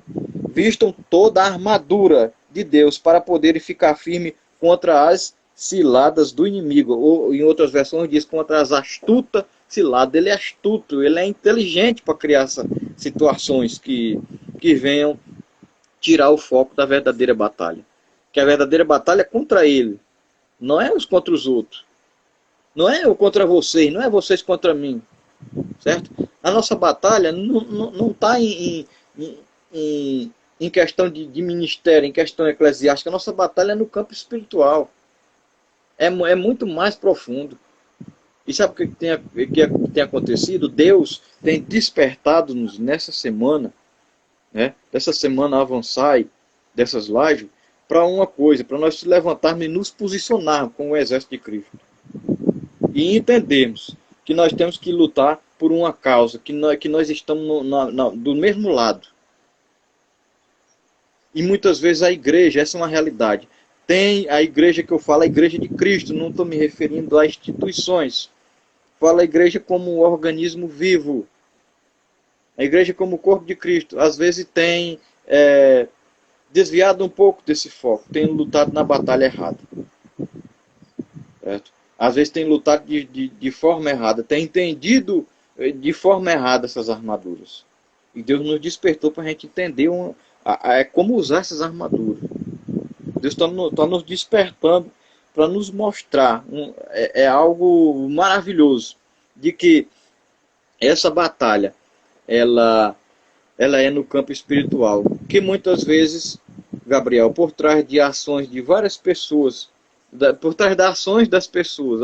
Vistam toda a armadura de Deus para poderem ficar firme contra as ciladas do inimigo. Ou em outras versões diz contra as astutas ciladas. Ele é astuto, ele é inteligente para criar essas situações que venham tirar o foco da verdadeira batalha. Que a verdadeira batalha é contra ele. Não é os contra os outros. Não é eu contra vocês, não é vocês contra mim. Certo? A nossa batalha não está em questão de ministério, em questão eclesiástica. A nossa batalha é no campo espiritual. É muito mais profundo. E sabe o que tem acontecido? Deus tem despertado-nos nessa semana, né? Dessa semana avançar, dessas lives, para uma coisa, para nós se levantarmos e nos posicionarmos como o exército de Cristo. E entendermos que nós temos que lutar por uma causa, que nós estamos do mesmo lado. E muitas vezes a igreja, essa é uma realidade. Tem a igreja que eu falo, a igreja de Cristo, não estou me referindo a instituições. Falo a igreja como um organismo vivo. A igreja como o corpo de Cristo. Às vezes tem desviado um pouco desse foco, tem lutado na batalha errada. Certo? Às vezes tem lutado de forma errada, tem entendido de forma errada essas armaduras. E Deus nos despertou para a gente entender como usar essas armaduras. Deus está nos despertando para nos mostrar. É algo maravilhoso de que essa batalha ela é no campo espiritual. Que muitas vezes, Gabriel, por trás de ações de várias pessoas, por trás das ações das pessoas,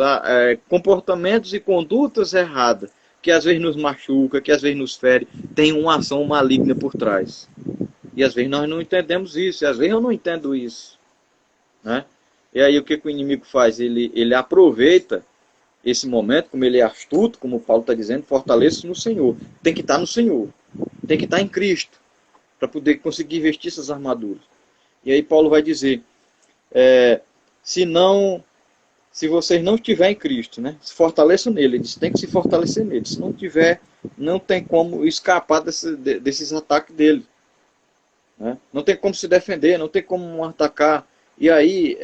comportamentos e condutas erradas, que às vezes nos machuca, que às vezes nos fere, tem uma ação maligna por trás. E às vezes nós não entendemos isso, e às vezes eu não entendo isso. Né? E aí o que o inimigo faz? Ele aproveita esse momento, como ele é astuto, como o Paulo está dizendo, fortaleça-se no Senhor. Tem que estar no Senhor, tem que estar em Cristo, para poder conseguir vestir essas armaduras. E aí Paulo vai dizer, se vocês não estiverem em Cristo, né, se fortaleçam nele. Ele diz, tem que se fortalecer nele. Se não tiver, não tem como escapar desses ataques dele. Né? Não tem como se defender, não tem como atacar. E aí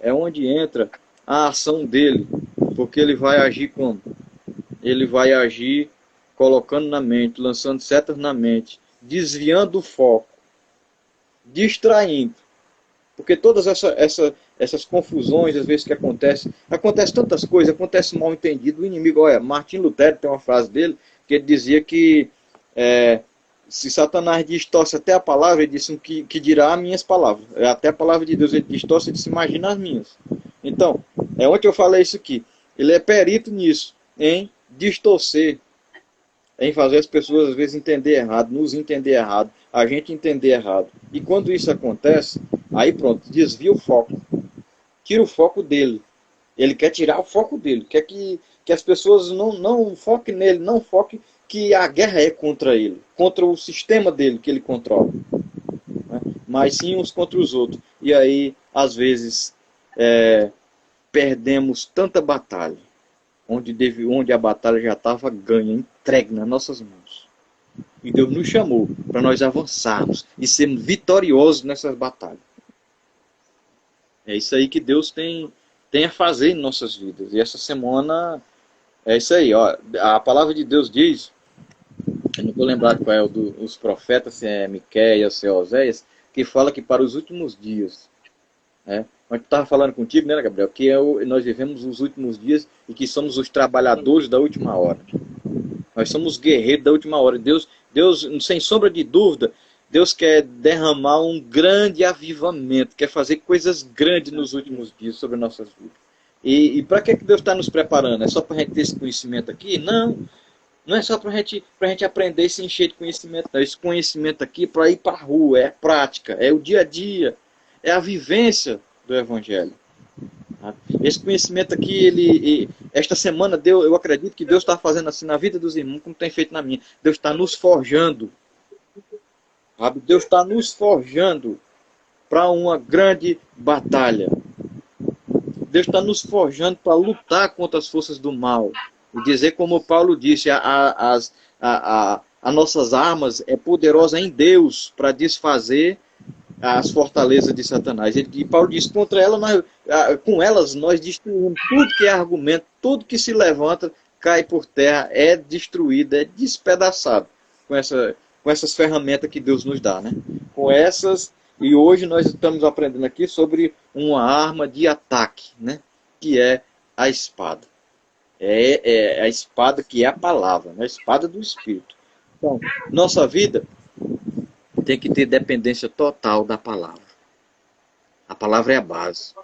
é onde entra a ação dele. Porque ele vai agir como? Ele vai agir colocando na mente, lançando setas na mente, desviando o foco, distraindo. Porque todas essas confusões, às vezes que acontece tantas coisas, acontece mal entendido. O inimigo, olha, Martim Lutero tem uma frase dele, que ele dizia que se Satanás distorce até a palavra, ele disse que dirá as minhas palavras. Até a palavra de Deus ele distorce, ele disse, imagina as minhas. Então, é onde eu falei isso aqui. Ele é perito nisso, em distorcer, em fazer as pessoas às vezes entender errado, nos entender errado, a gente entender errado. E quando isso acontece, aí pronto, desvia o foco, tira o foco dele. Ele quer tirar o foco dele, quer que as pessoas não foquem nele, não foquem que a guerra é contra ele, contra o sistema dele que ele controla, né? Mas sim uns contra os outros. E aí, às vezes, perdemos tanta batalha, onde a batalha já estava ganha, entregue nas nossas mãos. E Deus nos chamou para nós avançarmos e sermos vitoriosos nessas batalhas. É isso aí que Deus tem a fazer em nossas vidas. E essa semana é isso aí. Ó, a palavra de Deus diz, eu não estou lembrado qual é o dos profetas, se é Miqueias, se é Oséias, que fala que para os últimos dias, né? Mas tu estava falando contigo, né, Gabriel, que nós vivemos os últimos dias e que somos os trabalhadores da última hora. Nós somos guerreiros da última hora. Deus, sem sombra de dúvida, Deus quer derramar um grande avivamento, quer fazer coisas grandes nos últimos dias sobre nossas vidas. E para que Deus está nos preparando? É só para a gente ter esse conhecimento aqui? Não. Não é só para a gente aprender e se encher de conhecimento. Não. Esse conhecimento aqui é para ir para a rua, é a prática, é o dia a dia, é a vivência do Evangelho. Esse conhecimento aqui, esta semana, eu acredito que Deus está fazendo assim na vida dos irmãos, como tem feito na minha. Deus está nos forjando. Sabe? Deus está nos forjando para uma grande batalha. Deus está nos forjando para lutar contra as forças do mal. E dizer como Paulo disse, as nossas armas é poderosa em Deus para desfazer as fortalezas de Satanás. E Paulo diz, com elas nós destruímos tudo que é argumento, tudo que se levanta, cai por terra, é destruído, é despedaçado com essas ferramentas que Deus nos dá, né? Com essas, e hoje nós estamos aprendendo aqui sobre uma arma de ataque, né? Que é a espada. É a espada que é a palavra, né? A espada do Espírito. Então, nossa vida tem que ter dependência total da palavra. A palavra é a base.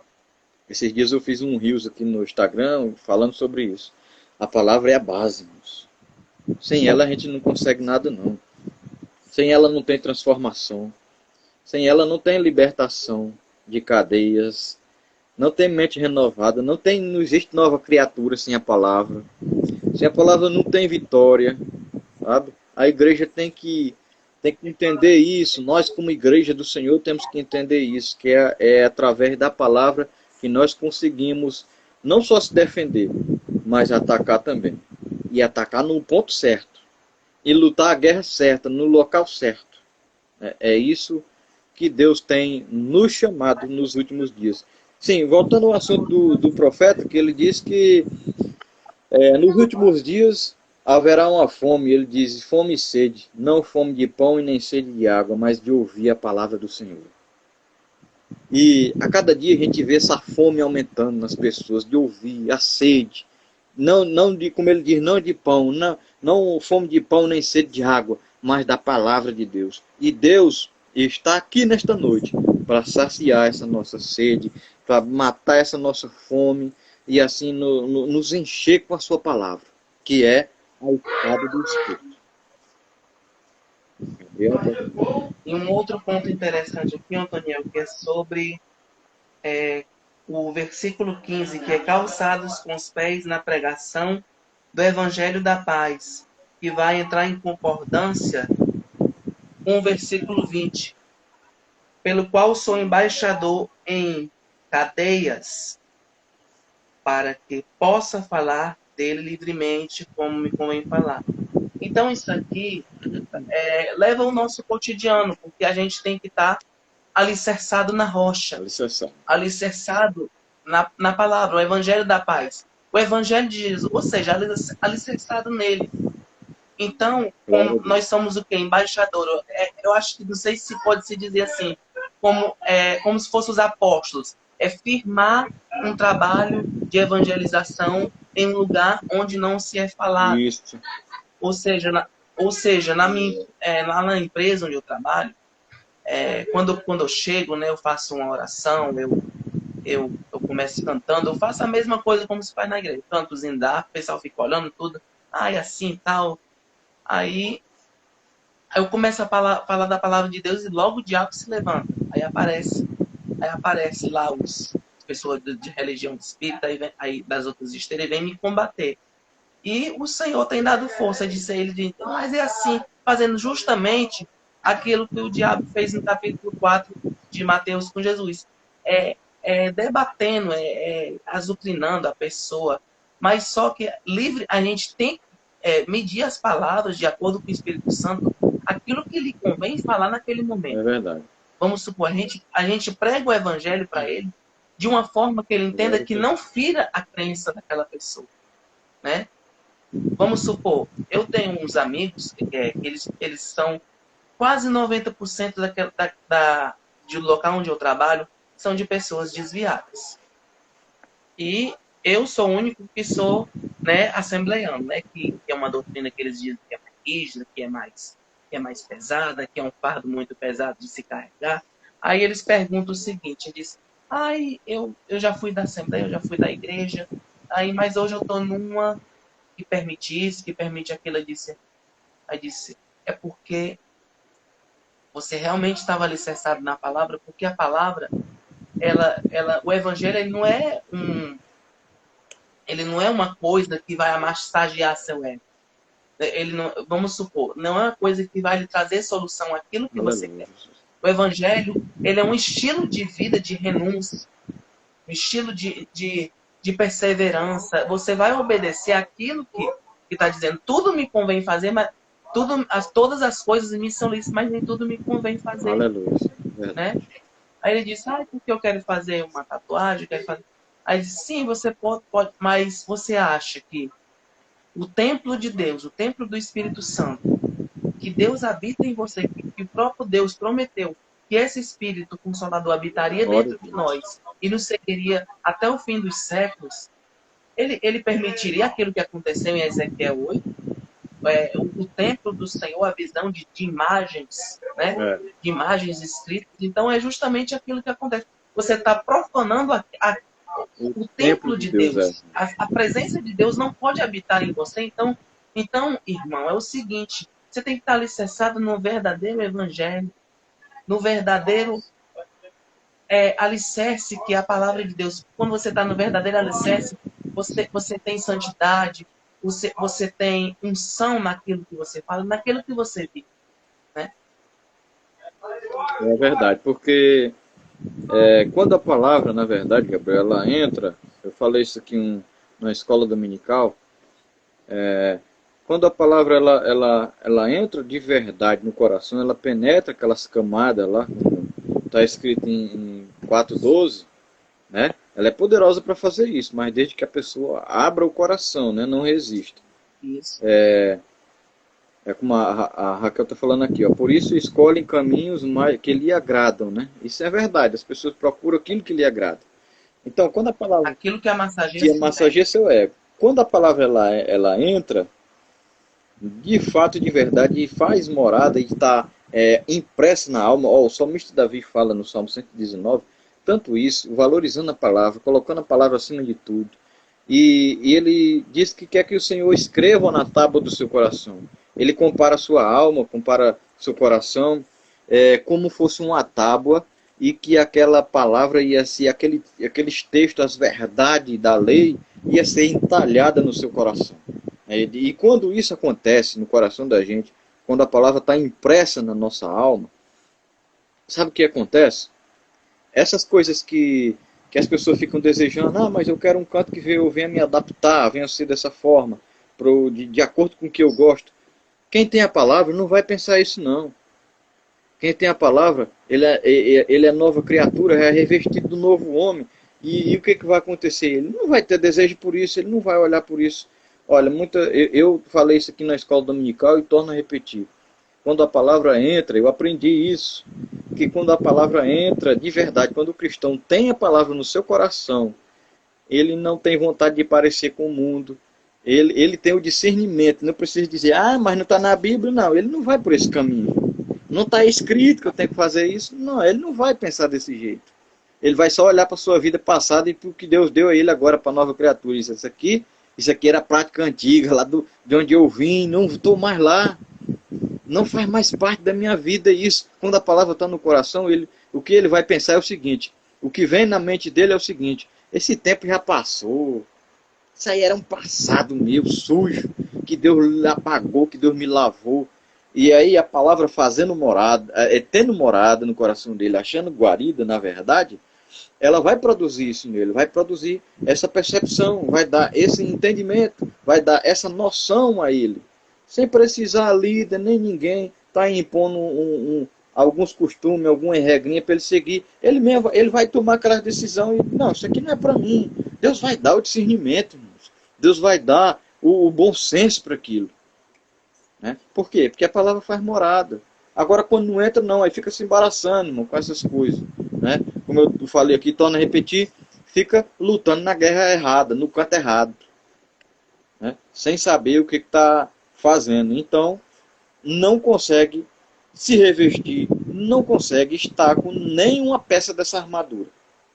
Esses dias eu fiz um reels aqui no Instagram falando sobre isso. A palavra é a base, irmãos. Sem ela a gente não consegue nada, não. Sem ela não tem transformação. Sem ela não tem libertação de cadeias. Não tem mente renovada. Não existe nova criatura sem a palavra. Sem a palavra não tem vitória. Sabe? A igreja tem que entender isso. Nós, como igreja do Senhor, temos que entender isso, que é através da palavra que nós conseguimos não só se defender, mas atacar também. E atacar no ponto certo. E lutar a guerra certa, no local certo. É isso que Deus tem nos chamado nos últimos dias. Sim, voltando ao assunto do profeta, que ele diz que nos últimos dias haverá uma fome, ele diz, fome e sede, não fome de pão e nem sede de água, mas de ouvir a palavra do Senhor. E a cada dia a gente vê essa fome aumentando nas pessoas, de ouvir, a sede. Não de, como ele diz, não de pão, não fome de pão nem sede de água, mas da palavra de Deus. E Deus está aqui nesta noite para saciar essa nossa sede, para matar essa nossa fome e assim nos encher com a sua palavra, que é a espada do Espírito. E um outro ponto interessante aqui, Antoniel, que é sobre o versículo 15, que é calçados com os pés na pregação do Evangelho da Paz, que vai entrar em concordância com o versículo 20, pelo qual sou embaixador em cadeias, para que possa falar dele livremente, como me convém falar. Então, isso aqui leva ao nosso cotidiano, porque a gente tem que estar alicerçado na rocha, alicerçado na palavra, o Evangelho da Paz, o Evangelho de Jesus, ou seja, alicerçado nele. Então, como nós somos o quê? Embaixador. Eu acho que, não sei se pode se dizer assim, como se fossem os apóstolos. É firmar um trabalho de evangelização em um lugar onde não se é falado. Isso. Ou seja, lá na empresa onde eu trabalho, quando eu chego, né, eu faço uma oração, eu começo cantando, eu faço a mesma coisa como se faz na igreja. Canto zindar, o pessoal fica olhando tudo, assim tal. Aí eu começo a falar da palavra de Deus e logo o diabo se levanta. Aí aparece lá as pessoas de religião espírita, aí das outras esteiras, vêm me combater. E o Senhor tem dado força, disse a ele, mas é assim, fazendo justamente aquilo que o diabo fez no capítulo 4 de Mateus com Jesus. Debatendo, azucrinando a pessoa, mas só que livre, a gente tem que medir as palavras de acordo com o Espírito Santo aquilo que lhe convém falar naquele momento. É verdade. Vamos supor, a gente prega o evangelho para ele de uma forma que ele entenda que não fira a crença daquela pessoa, né? Vamos supor, eu tenho uns amigos que eles são quase 90% do local onde eu trabalho são de pessoas desviadas. E eu sou o único que sou, né, assembleiano, né, que é uma doutrina que eles dizem que é mais rígida, que é mais pesada, que é um fardo muito pesado de se carregar. Aí eles perguntam o seguinte, diz: ai, eu já fui da assembleia, eu já fui da igreja, aí, mas hoje eu estou numa que permite isso, que permite aquilo. Aí disse, é porque você realmente estava alicerçado na palavra, porque a palavra, o evangelho, ele não é uma coisa que vai massagear seu ego. Ele não, vamos supor, não é uma coisa que vai lhe trazer solução àquilo que você quer. O evangelho, ele é um estilo de vida de renúncia, um estilo de perseverança. Você vai obedecer aquilo que está dizendo. Tudo me convém fazer, mas todas as coisas me são lícitas, mas nem tudo me convém fazer. Aleluia. Né? Aí ele disse, porque eu quero fazer uma tatuagem, quero fazer... Aí ele disse, sim, você pode, mas você acha que o templo de Deus, o templo do Espírito Santo, que Deus habita em você, que o próprio Deus prometeu que esse Espírito Consolador habitaria dentro de nós e nos seguiria até o fim dos séculos, ele permitiria aquilo que aconteceu em Ezequiel 8, o templo do Senhor, a visão de imagens, né? De imagens escritas. Então é justamente aquilo que acontece. Você está profanando o templo de Deus. A presença de Deus não pode habitar em você. Então, irmão, é o seguinte, você tem que estar alicerçado no verdadeiro evangelho, no verdadeiro alicerce que é a palavra de Deus. Quando você está no verdadeiro alicerce, você tem santidade, você tem unção naquilo que você fala, naquilo que você vive. Né? É verdade, porque quando a palavra, na verdade, Gabriel, ela entra, eu falei isso aqui na escola dominical, quando a palavra ela entra de verdade no coração, ela penetra aquelas camadas lá, está escrito em 4:12, né? Ela é poderosa para fazer isso, mas desde que a pessoa abra o coração, né? Não resista. Isso. Como a Raquel está falando aqui, ó, por isso escolhem caminhos que lhe agradam, né? Isso é verdade, as pessoas procuram aquilo que lhe agrada. Então, quando a palavra... Aquilo que massageia seu ego. Quando a palavra ela entra, de fato, de verdade, e faz morada e está impressa na alma, o salmista Davi fala no Salmo 119, tanto isso, valorizando a palavra, colocando a palavra acima de tudo. E ele diz que quer que o Senhor escreva na tábua do seu coração. Ele compara a sua alma, compara seu coração, como fosse uma tábua, e que aquela palavra ia ser, aqueles textos, as verdades da lei, ia ser entalhada no seu coração. E quando isso acontece no coração da gente, quando a palavra está impressa na nossa alma, sabe o que acontece? Essas coisas que as pessoas ficam desejando, mas eu quero um canto que venha me adaptar, venha ser dessa forma, de acordo com o que eu gosto. Quem tem a palavra não vai pensar isso não. Quem tem a palavra, ele é nova criatura, é revestido do novo homem. E o que vai acontecer? Ele não vai ter desejo por isso, ele não vai olhar por isso. Olha, eu falei isso aqui na escola dominical e torno a repetir. Quando a palavra entra, eu aprendi isso, que quando a palavra entra de verdade, quando o cristão tem a palavra no seu coração, ele não tem vontade de parecer com o mundo, ele tem o discernimento, não precisa dizer, mas não está na Bíblia, não, ele não vai por esse caminho, não está escrito que eu tenho que fazer isso, não, ele não vai pensar desse jeito, ele vai só olhar para a sua vida passada e para o que Deus deu a ele agora para a nova criatura, isso aqui era a prática antiga, lá de onde eu vim, não estou mais lá, não faz mais parte da minha vida isso. Quando a palavra está no coração, o que ele vai pensar é o seguinte, o que vem na mente dele é o seguinte, esse tempo já passou, isso aí era um passado meu, sujo, que Deus apagou, que Deus me lavou. E aí a palavra fazendo morada, tendo morada no coração dele, achando guarida, na verdade, ela vai produzir isso nele, vai produzir essa percepção, vai dar esse entendimento, vai dar essa noção a ele. Sem precisar líder nem ninguém, está impondo alguns costumes, alguma regrinha para ele seguir, ele mesmo ele vai tomar aquela decisão e, não, isso aqui não é para mim. Deus vai dar o discernimento, irmãos. Deus vai dar o bom senso para aquilo. Né? Por quê? Porque a palavra faz morada. Agora, quando não entra, não, aí fica se embaraçando, irmão, com essas coisas. Né? Como eu falei aqui, torno a repetir, fica lutando na guerra errada, no canto errado. Né? Sem saber o que está fazendo. Então, não consegue se revestir, não consegue estar com nenhuma peça dessa armadura.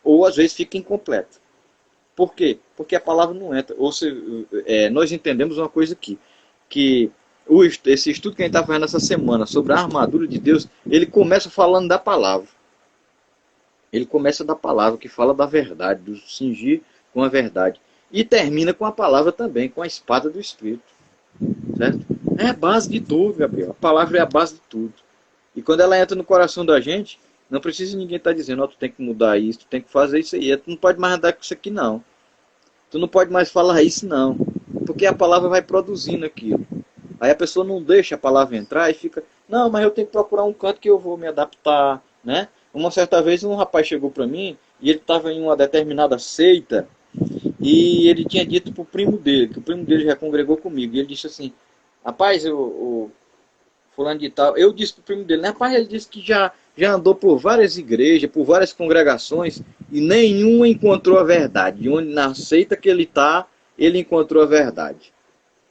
Ou, às vezes, fica incompleta. Por quê? Porque a palavra não entra. Ou nós entendemos uma coisa aqui, que esse estudo que a gente está fazendo essa semana sobre a armadura de Deus, ele começa falando da palavra. Ele começa da palavra, que fala da verdade, do cingir com a verdade. E termina com a palavra também, com a espada do Espírito. Certo? É a base de tudo, Gabriel. A palavra é a base de tudo. E quando ela entra no coração da gente, não precisa ninguém estar dizendo, tu tem que mudar isso, tu tem que fazer isso aí. Tu não pode mais andar com isso aqui, não. Tu não pode mais falar isso, não. Porque a palavra vai produzindo aquilo. Aí a pessoa não deixa a palavra entrar e fica, não, mas eu tenho que procurar um canto que eu vou me adaptar, né? Uma certa vez um rapaz chegou para mim e ele estava em uma determinada seita e ele tinha dito para o primo dele, que o primo dele já congregou comigo, e ele disse assim, rapaz, o fulano de tal, eu disse para o primo dele, rapaz, ele disse que já andou por várias igrejas, por várias congregações e nenhuma encontrou a verdade. De onde na seita que ele está, ele encontrou a verdade.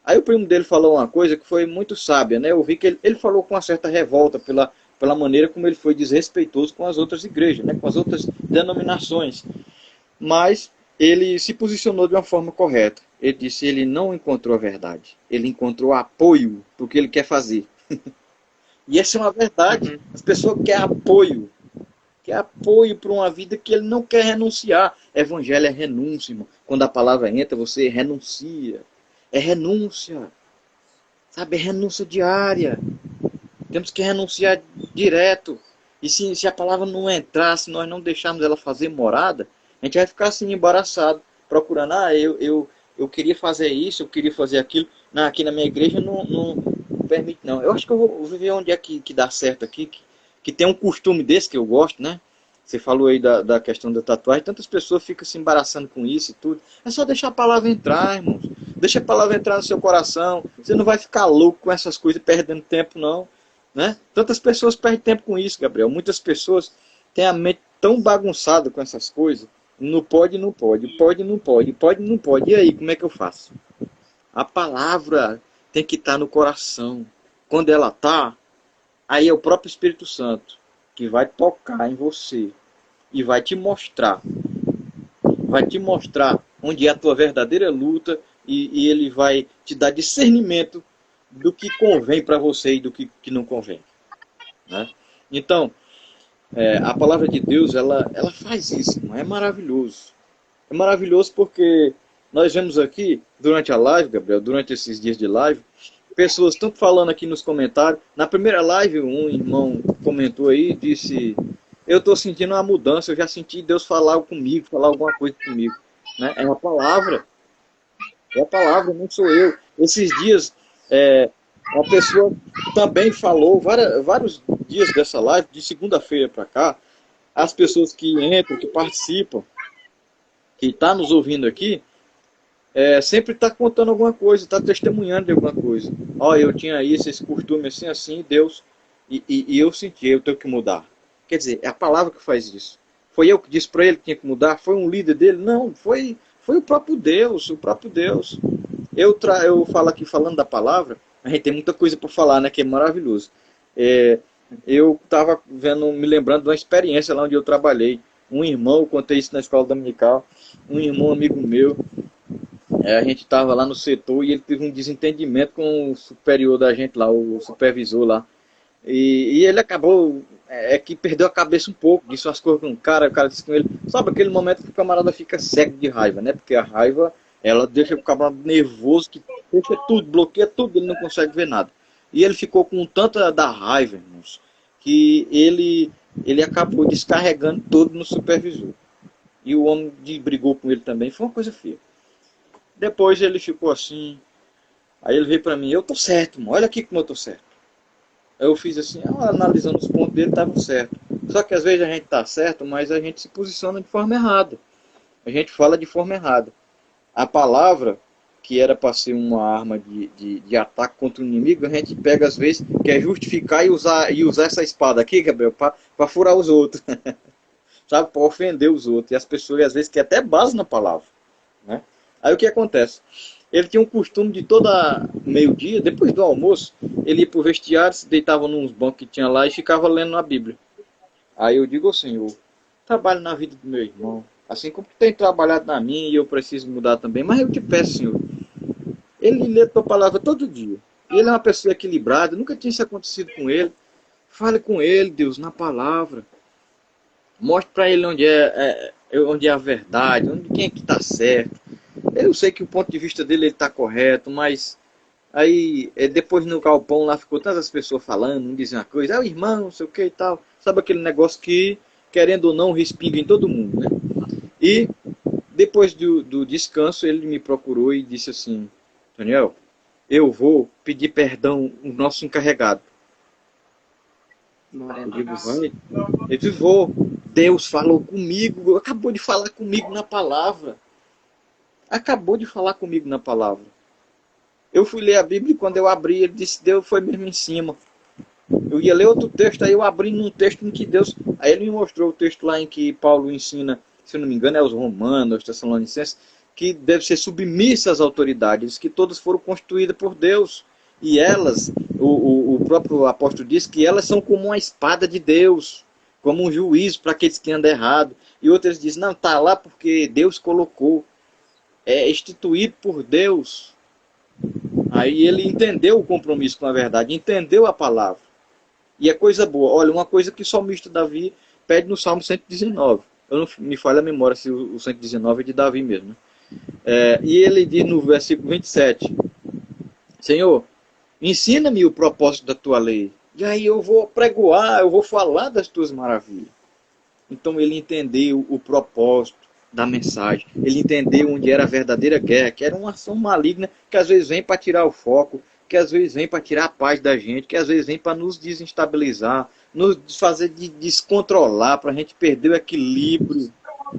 Aí o primo dele falou uma coisa que foi muito sábia, né? Eu vi que ele falou com uma certa revolta pela maneira como ele foi desrespeitoso com as outras igrejas, né? Com as outras denominações. Mas ele se posicionou de uma forma correta. Ele disse que ele não encontrou a verdade. Ele encontrou apoio para o que ele quer fazer. E essa é uma verdade. As pessoas querem apoio. Quer apoio para uma vida que ele não quer renunciar. Evangelho é renúncia, irmão. Quando a palavra entra, você renuncia. É renúncia. Sabe, é renúncia diária. Temos que renunciar direto. E se a palavra não entrar, se nós não deixarmos ela fazer morada, a gente vai ficar assim embaraçado, procurando, eu queria fazer isso, eu queria fazer aquilo. Não, aqui na minha igreja não permite, não. Eu acho que eu vou ver onde é que dá certo aqui, que tem um costume desse que eu gosto, né? Você falou aí da questão da tatuagem, tantas pessoas ficam se embaraçando com isso e tudo. É só deixar a palavra entrar, irmãos. Deixa a palavra entrar no seu coração. Você não vai ficar louco com essas coisas, perdendo tempo, não. Né? Tantas pessoas perdem tempo com isso, Gabriel. Muitas pessoas têm a mente tão bagunçada com essas coisas. Não pode, não pode. Pode, não pode. Pode, não pode. E aí, como é que eu faço? A palavra tem que estar no coração. Quando ela está, aí é o próprio Espírito Santo que vai tocar em você e vai te mostrar onde é a tua verdadeira luta e ele vai te dar discernimento do que convém para você e do que não convém. Né? Então, a palavra de Deus, ela faz isso, é maravilhoso. É maravilhoso porque nós vemos aqui, durante a live, Gabriel, durante esses dias de live, pessoas estão falando aqui nos comentários. Na primeira live, um irmão comentou aí, disse, eu estou sentindo uma mudança, eu já senti Deus falar comigo, falar alguma coisa comigo. Né? É a palavra, não sou eu. Esses dias, uma pessoa também falou, vários dias dessa live, de segunda-feira para cá, as pessoas que entram, que participam, que estão nos ouvindo aqui, sempre está contando alguma coisa, está testemunhando de alguma coisa. Eu tinha isso, esse costume assim, Deus, e eu senti, eu tenho que mudar. Quer dizer, é a palavra que faz isso. Foi eu que disse para ele que tinha que mudar? Foi um líder dele? Não, foi o próprio Deus, Eu falo aqui, falando da palavra, a gente tem muita coisa para falar, né, que é maravilhoso. Eu estava me lembrando de uma experiência lá onde eu trabalhei. Um irmão, eu contei isso na escola dominical, um irmão amigo meu, a gente estava lá no setor e ele teve um desentendimento com o superior da gente lá, o supervisor lá. E ele acabou, que perdeu a cabeça um pouco, disse umas coisas com o cara disse com ele, sabe aquele momento que o camarada fica cego de raiva, né? Porque a raiva, ela deixa o camarada nervoso, que deixa tudo, bloqueia tudo, ele não consegue ver nada. E ele ficou com tanta da raiva, irmãos, que ele acabou descarregando tudo no supervisor. E o homem brigou com ele também, foi uma coisa feia. Depois ele ficou assim, aí ele veio para mim, eu tô certo, irmão, olha aqui como eu tô certo. Eu fiz assim, analisando os pontos dele, estavam certo. Só que às vezes a gente está certo, mas a gente se posiciona de forma errada. A gente fala de forma errada. A palavra, que era para ser uma arma de ataque contra o inimigo, a gente pega às vezes, quer justificar e usar essa espada aqui, Gabriel, para furar os outros. Sabe, para ofender os outros. E as pessoas às vezes querem até base na palavra. Né? Aí o que acontece? Ele tinha um costume de toda meio-dia, depois do almoço, ele ia para o vestiário, se deitava nos bancos que tinha lá e ficava lendo a Bíblia. Aí eu digo ao Senhor, trabalho na vida do meu irmão, assim como tu tem trabalhado na minha e eu preciso mudar também, mas eu te peço, Senhor, ele lê a tua palavra todo dia. Ele é uma pessoa equilibrada, nunca tinha isso acontecido com ele. Fale com ele, Deus, na palavra. Mostre para ele onde é a verdade, quem é que está certo. Eu sei que o ponto de vista dele está correto, mas aí depois no galpão lá ficou tantas pessoas falando, um dizia uma coisa, o irmão, não sei o que e tal. Sabe aquele negócio que, querendo ou não, respinga em todo mundo, né? E depois do descanso, ele me procurou e disse assim, Daniel, eu vou pedir perdão ao nosso encarregado. Eu digo, vai. Ele disse, vou. Deus falou comigo, acabou de falar comigo na palavra. Acabou de falar comigo na palavra. Eu fui ler a Bíblia e quando eu abri, ele disse, Deus foi mesmo em cima. Eu ia ler outro texto, aí eu abri num texto em que Deus... Aí ele me mostrou o texto lá em que Paulo ensina, se eu não me engano, é os Romanos, os Tessalonicenses, que deve ser submissa às autoridades, que todas foram constituídas por Deus. E elas, o próprio apóstolo diz que elas são como uma espada de Deus, como um juízo para aqueles que andam errado. E outros dizem, não, está lá porque Deus colocou. É instituído por Deus. Aí ele entendeu o compromisso com a verdade, entendeu a palavra. E é coisa boa. Olha, uma coisa que o salmista Davi pede no Salmo 119. Eu não me falha a memória se o 119 é de Davi mesmo. Né? E ele diz no versículo 27, Senhor, ensina-me o propósito da tua lei. E aí eu vou pregoar, eu vou falar das tuas maravilhas. Então ele entendeu o propósito da mensagem. Ele entendeu onde era a verdadeira guerra, que era uma ação maligna, que às vezes vem para tirar o foco, que às vezes vem para tirar a paz da gente, que às vezes vem para nos desestabilizar, nos fazer descontrolar, para a gente perder o equilíbrio.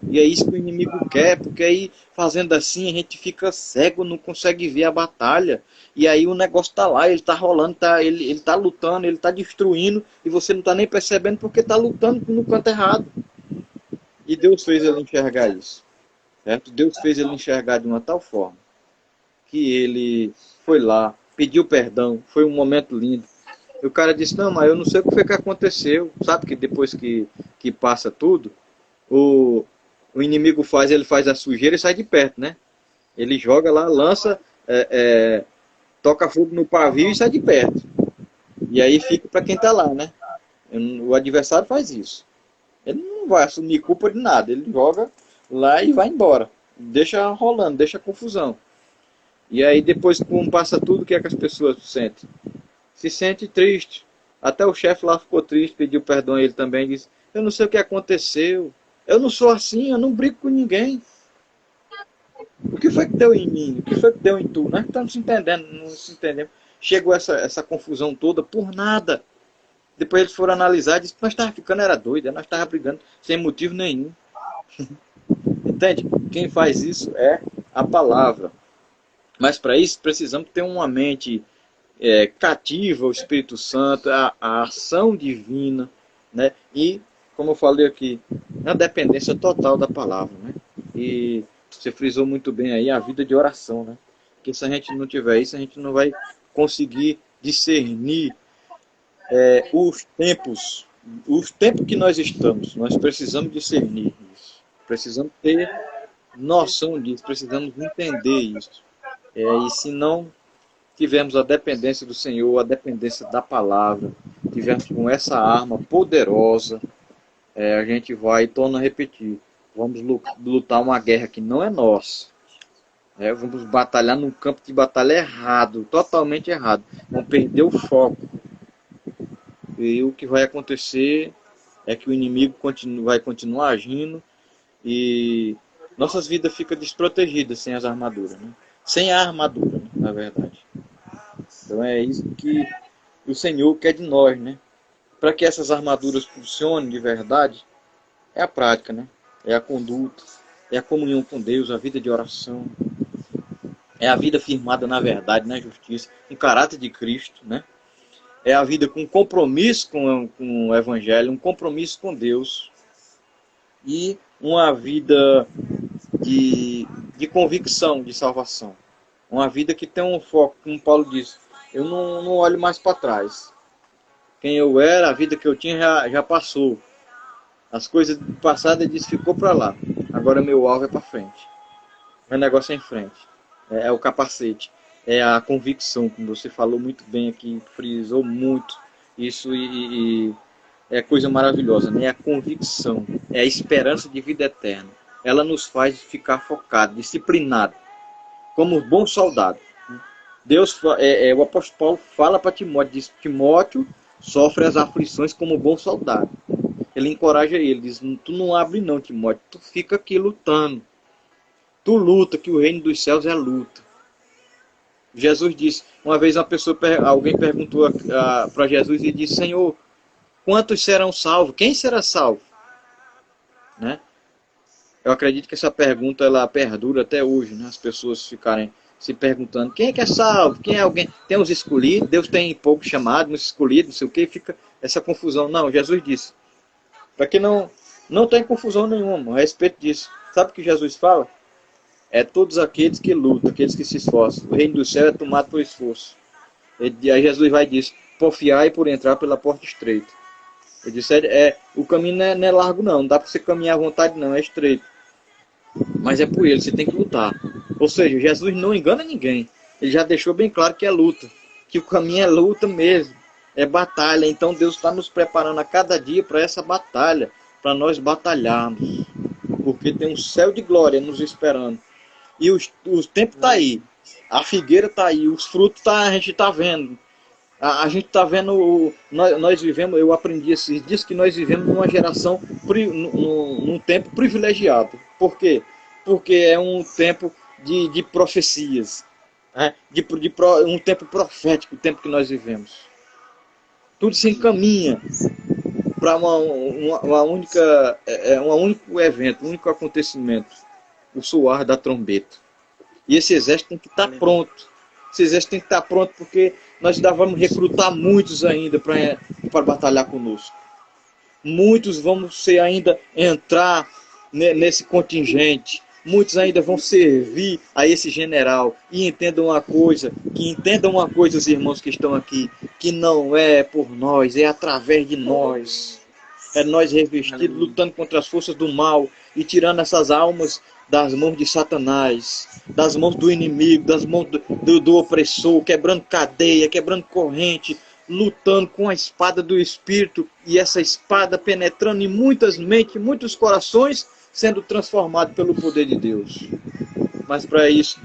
E é isso que o inimigo quer, porque aí fazendo assim a gente fica cego, não consegue ver a batalha. E aí o negócio está lá, ele está rolando, ele está lutando, ele está destruindo, e você não está nem percebendo porque está lutando no canto errado. E Deus fez ele enxergar isso. Certo? Deus fez ele enxergar de uma tal forma que ele foi lá, pediu perdão, foi um momento lindo. E o cara disse, não, mas eu não sei o que foi que aconteceu. Sabe que depois que passa tudo, o inimigo ele faz a sujeira e sai de perto, né? Ele joga lá, lança, toca fogo no pavio e sai de perto. E aí fica para quem está lá, né? O adversário faz isso. Ele não vai assumir culpa de nada. Ele joga lá e vai embora. Deixa rolando, deixa confusão. E aí depois, como passa tudo, o que é que as pessoas sentem? Se sente triste. Até o chefe lá ficou triste, pediu perdão a ele também. Disse, eu não sei o que aconteceu. Eu não sou assim, eu não brigo com ninguém. O que foi que deu em mim? O que foi que deu em tu? Nós estamos se entendendo, não se entendemos. Chegou essa confusão toda por nada. Depois eles foram analisar e disseram que nós estávamos ficando era doido, nós estávamos brigando sem motivo nenhum. Entende? Quem faz isso é a palavra. Mas para isso precisamos ter uma mente cativa ao Espírito Santo, a ação divina, né? E, como eu falei aqui, a dependência total da palavra. Né? E você frisou muito bem aí a vida de oração. Né? Porque se a gente não tiver isso, a gente não vai conseguir discernir os tempos que nós estamos. Nós precisamos discernir isso. Precisamos ter noção disso, precisamos entender isso. E se não tivermos a dependência do Senhor, a dependência da palavra, tivermos com essa arma poderosa, a gente vai, torna a repetir, vamos lutar uma guerra que não é nossa. Vamos batalhar num campo de batalha errado, totalmente errado. Vamos perder o foco. E o que vai acontecer é que o inimigo vai continuar agindo e nossas vidas ficam desprotegidas sem as armaduras. Né? Sem a armadura, né, na verdade. Então é isso que o Senhor quer de nós, né? Para que essas armaduras funcionem de verdade, é a prática, né? É a conduta, é a comunhão com Deus, a vida de oração, é a vida firmada na verdade, na justiça, no caráter de Cristo, né? É a vida com compromisso com o Evangelho, um compromisso com Deus e uma vida de convicção de salvação. Uma vida que tem um foco, como Paulo diz, eu não olho mais para trás. Quem eu era, a vida que eu tinha já passou. As coisas passadas ele disse, ficou para lá. Agora meu alvo é para frente. Meu negócio é em frente. É o capacete. É a convicção, como você falou muito bem aqui, frisou muito isso e é coisa maravilhosa, né? É a convicção, é a esperança de vida eterna. Ela nos faz ficar focado, disciplinado, como bom soldado. Deus, o apóstolo Paulo fala para Timóteo, diz, Timóteo sofre as aflições como bom soldado. Ele encoraja ele, diz, tu não abre não, Timóteo, tu fica aqui lutando. Tu luta, que o reino dos céus é luta. Jesus disse, uma vez alguém perguntou para Jesus e disse, Senhor, quantos serão salvos? Quem será salvo? Né? Eu acredito que essa pergunta ela perdura até hoje, né? As pessoas ficarem se perguntando quem é que é salvo, quem é alguém. Tem os escolhidos, Deus tem poucos chamados, uns escolhidos, não sei o que, fica essa confusão. Não, Jesus disse, para que não tem confusão nenhuma a respeito disso. Sabe o que Jesus fala? É todos aqueles que lutam, aqueles que se esforçam. O reino do céu é tomado por esforço. Aí Jesus vai dizer, porfiai por entrar pela porta estreita. Ele disse, o caminho não é largo não dá para você caminhar à vontade não, é estreito. Mas é por ele, você tem que lutar. Ou seja, Jesus não engana ninguém. Ele já deixou bem claro que é luta. Que o caminho é luta mesmo. É batalha. Então Deus está nos preparando a cada dia para essa batalha. Para nós batalharmos. Porque tem um céu de glória nos esperando. E o tempo está aí. A figueira está aí. Os frutos a gente está vendo. A gente está vendo, nós vivemos, eu aprendi esses dias que nós vivemos numa geração, num tempo privilegiado. Por quê? Porque é um tempo de profecias, né? Um tempo profético, o tempo que nós vivemos. Tudo se encaminha para uma única, um único evento, um único acontecimento, o soar da trombeta. E esse exército tem que estar pronto. Esse exército tem que estar pronto porque nós ainda vamos recrutar muitos ainda para batalhar conosco. Muitos vão ainda entrar nesse contingente. Muitos ainda vão servir a esse general. E entendam uma coisa, os irmãos que estão aqui, que não é por nós, é através de nós. É nós revestidos, lutando contra as forças do mal e tirando essas almas das mãos de Satanás, das mãos do inimigo, das mãos do opressor, quebrando cadeia, quebrando corrente, lutando com a espada do Espírito e essa espada penetrando em muitas mentes, muitos corações, sendo transformado pelo poder de Deus. Mas para isso,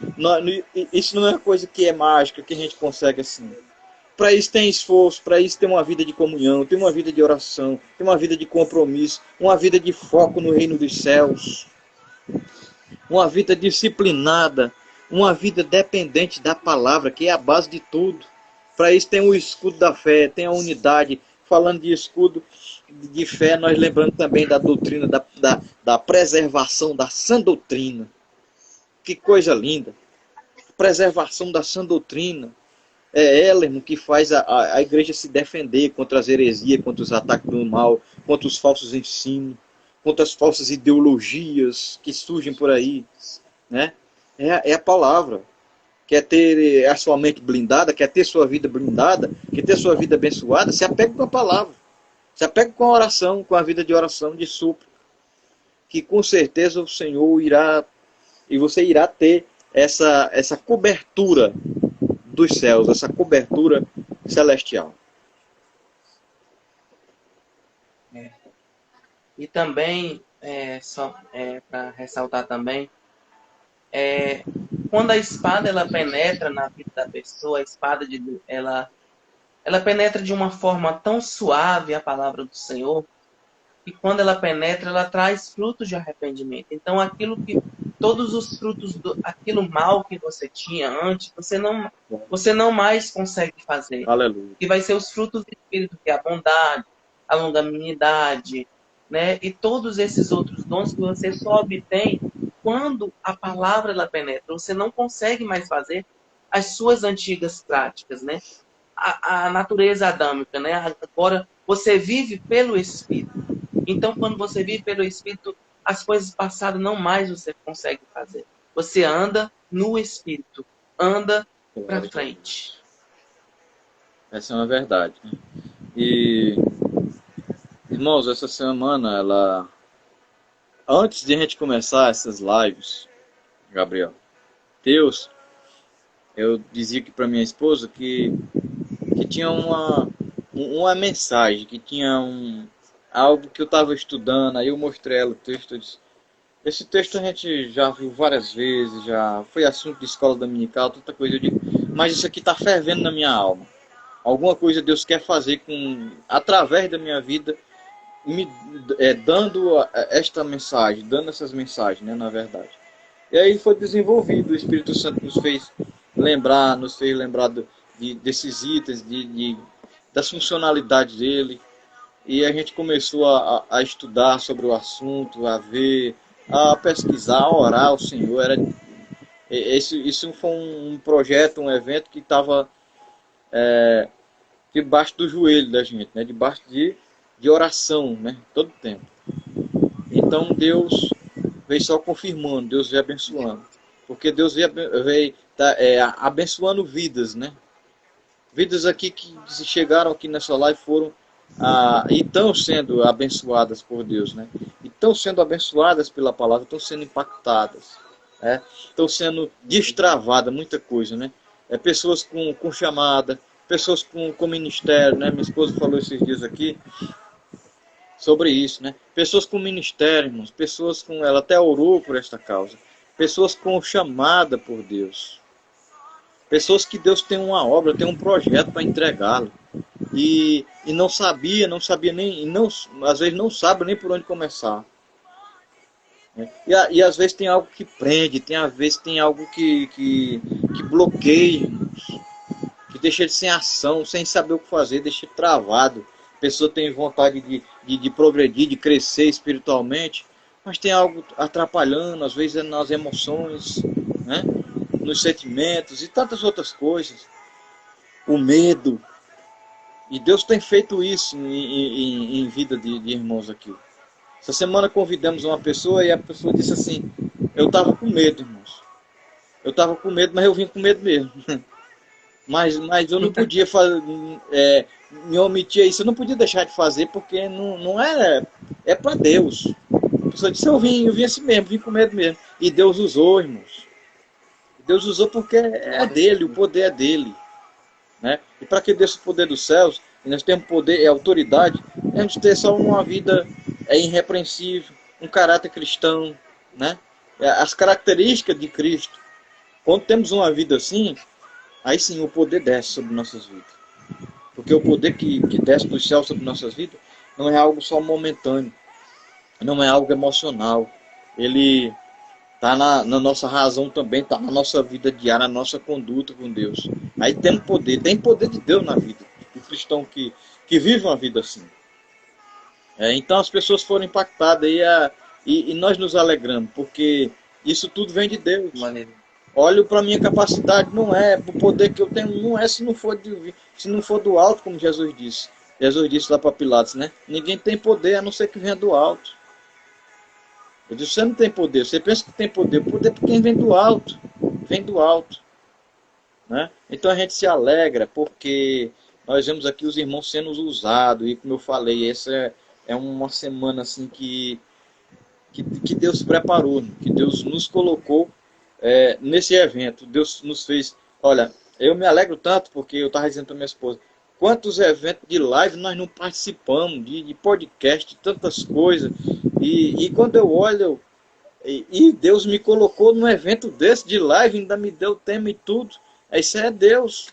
isso não é uma coisa que é mágica, que a gente consegue assim. Para isso tem esforço, para isso tem uma vida de comunhão, tem uma vida de oração, tem uma vida de compromisso, uma vida de foco no reino dos céus. Uma vida disciplinada, uma vida dependente da palavra, que é a base de tudo. Para isso tem o escudo da fé, tem a unidade. Falando de escudo de fé, nós lembramos também da doutrina, da preservação da sã doutrina. Que coisa linda! Preservação da sã doutrina. É ela, irmão, que faz a igreja se defender contra as heresias, contra os ataques do mal, contra os falsos ensinos, contra as falsas ideologias que surgem por aí, né? É a palavra. Quer ter a sua mente blindada, quer ter sua vida blindada, quer ter sua vida abençoada, se apegue com a palavra. Se apegue com a oração, com a vida de oração, de súplica. Que com certeza o Senhor irá, e você irá ter essa cobertura dos céus, essa cobertura celestial. E também, para ressaltar também, quando a espada ela penetra na vida da pessoa, a espada ela penetra de uma forma tão suave a palavra do Senhor, e quando ela penetra, ela traz frutos de arrependimento. Então, todos os frutos aquilo mal que você tinha antes, você não mais consegue fazer. Aleluia. E vai ser os frutos do Espírito, que é a bondade, a longanimidade, né? E todos esses outros dons que você só obtém quando a palavra ela penetra. Você não consegue mais fazer as suas antigas práticas, né? A natureza adâmica, né? Agora você vive pelo Espírito. Então, quando você vive pelo Espírito, as coisas passadas não mais você consegue fazer. Você anda no Espírito, anda para frente. Essa é uma verdade, né? E, irmãos, essa semana, antes de a gente começar essas lives, Gabriel, eu dizia aqui para minha esposa que tinha uma mensagem, que tinha algo que eu estava estudando, aí eu mostrei ela o texto, eu disse, esse texto a gente já viu várias vezes, já foi assunto de escola dominical, tanta coisa, eu digo, mas isso aqui está fervendo na minha alma. Alguma coisa Deus quer fazer através da minha vida, dando esta mensagem, dando essas mensagens, né, na verdade. E aí foi desenvolvido, o Espírito Santo nos fez lembrar desses itens, das funcionalidades dele. E a gente começou a estudar sobre o assunto, a ver, a pesquisar, a orar ao Senhor. Isso foi um projeto, um evento que estava debaixo do joelho da gente, né? Debaixo de oração, né? Todo tempo. Então Deus veio só confirmando, Deus veio abençoando. Porque Deus veio abençoando vidas, né? Vidas aqui que chegaram aqui nessa live foram e estão sendo abençoadas por Deus, né? E estão sendo abençoadas pela palavra, estão sendo impactadas, né? Estão sendo destravadas, muita coisa, né? Pessoas com chamada, pessoas com ministério, né? Minha esposa falou esses dias aqui sobre isso, né? Pessoas com ministério, irmãos, ela até orou por esta causa, pessoas com chamada por Deus, pessoas que Deus tem uma obra, tem um projeto para entregá-lo. E não sabia nem, às vezes não sabe nem por onde começar. E às vezes tem algo que prende, às vezes tem algo que bloqueia, que deixa ele sem ação, sem saber o que fazer, deixa ele travado. A pessoa tem vontade de progredir, de crescer espiritualmente, mas tem algo atrapalhando, às vezes é nas emoções, né? Nos sentimentos e tantas outras coisas. O medo. E Deus tem feito isso em vida de irmãos aqui. Essa semana convidamos uma pessoa e a pessoa disse assim, eu estava com medo, irmãos. Eu estava com medo, mas eu vim com medo mesmo. Mas eu não podia me omitir isso, eu não podia deixar de fazer, porque não é para Deus. A pessoa disse, eu vim assim mesmo, vim com medo mesmo. E Deus usou, irmãos. Deus usou porque é dele, o poder é dele. Né? E para que desse o poder dos céus, e nós temos poder e autoridade, a gente ter só uma vida irrepreensível, um caráter cristão, né? As características de Cristo. Quando temos uma vida assim, aí sim o poder desce sobre nossas vidas. Porque o poder que desce do céu sobre nossas vidas não é algo só momentâneo, não é algo emocional. Ele está na nossa razão também, está na nossa vida diária, na nossa conduta com Deus. Aí tem poder de Deus na vida do cristão que vive uma vida assim. Então as pessoas foram impactadas e nós nos alegramos, porque isso tudo vem de Deus. Olho para a minha capacidade, não é, o poder que eu tenho não é se não for do alto, como Jesus disse. Jesus disse lá para Pilatos, né? Ninguém tem poder a não ser que venha do alto. Eu disse, você não tem poder, você pensa que tem poder, o poder é porque vem do alto, né? Então a gente se alegra, porque nós vemos aqui os irmãos sendo usados, e como eu falei, essa é uma semana assim que Deus preparou, que Deus nos colocou nesse evento. Deus nos fez, olha, eu me alegro tanto, porque eu estava dizendo para minha esposa, quantos eventos de live nós não participamos, de podcast, de tantas coisas. E quando eu olho, e Deus me colocou num evento desse de live, ainda me deu tema e tudo. Isso é Deus.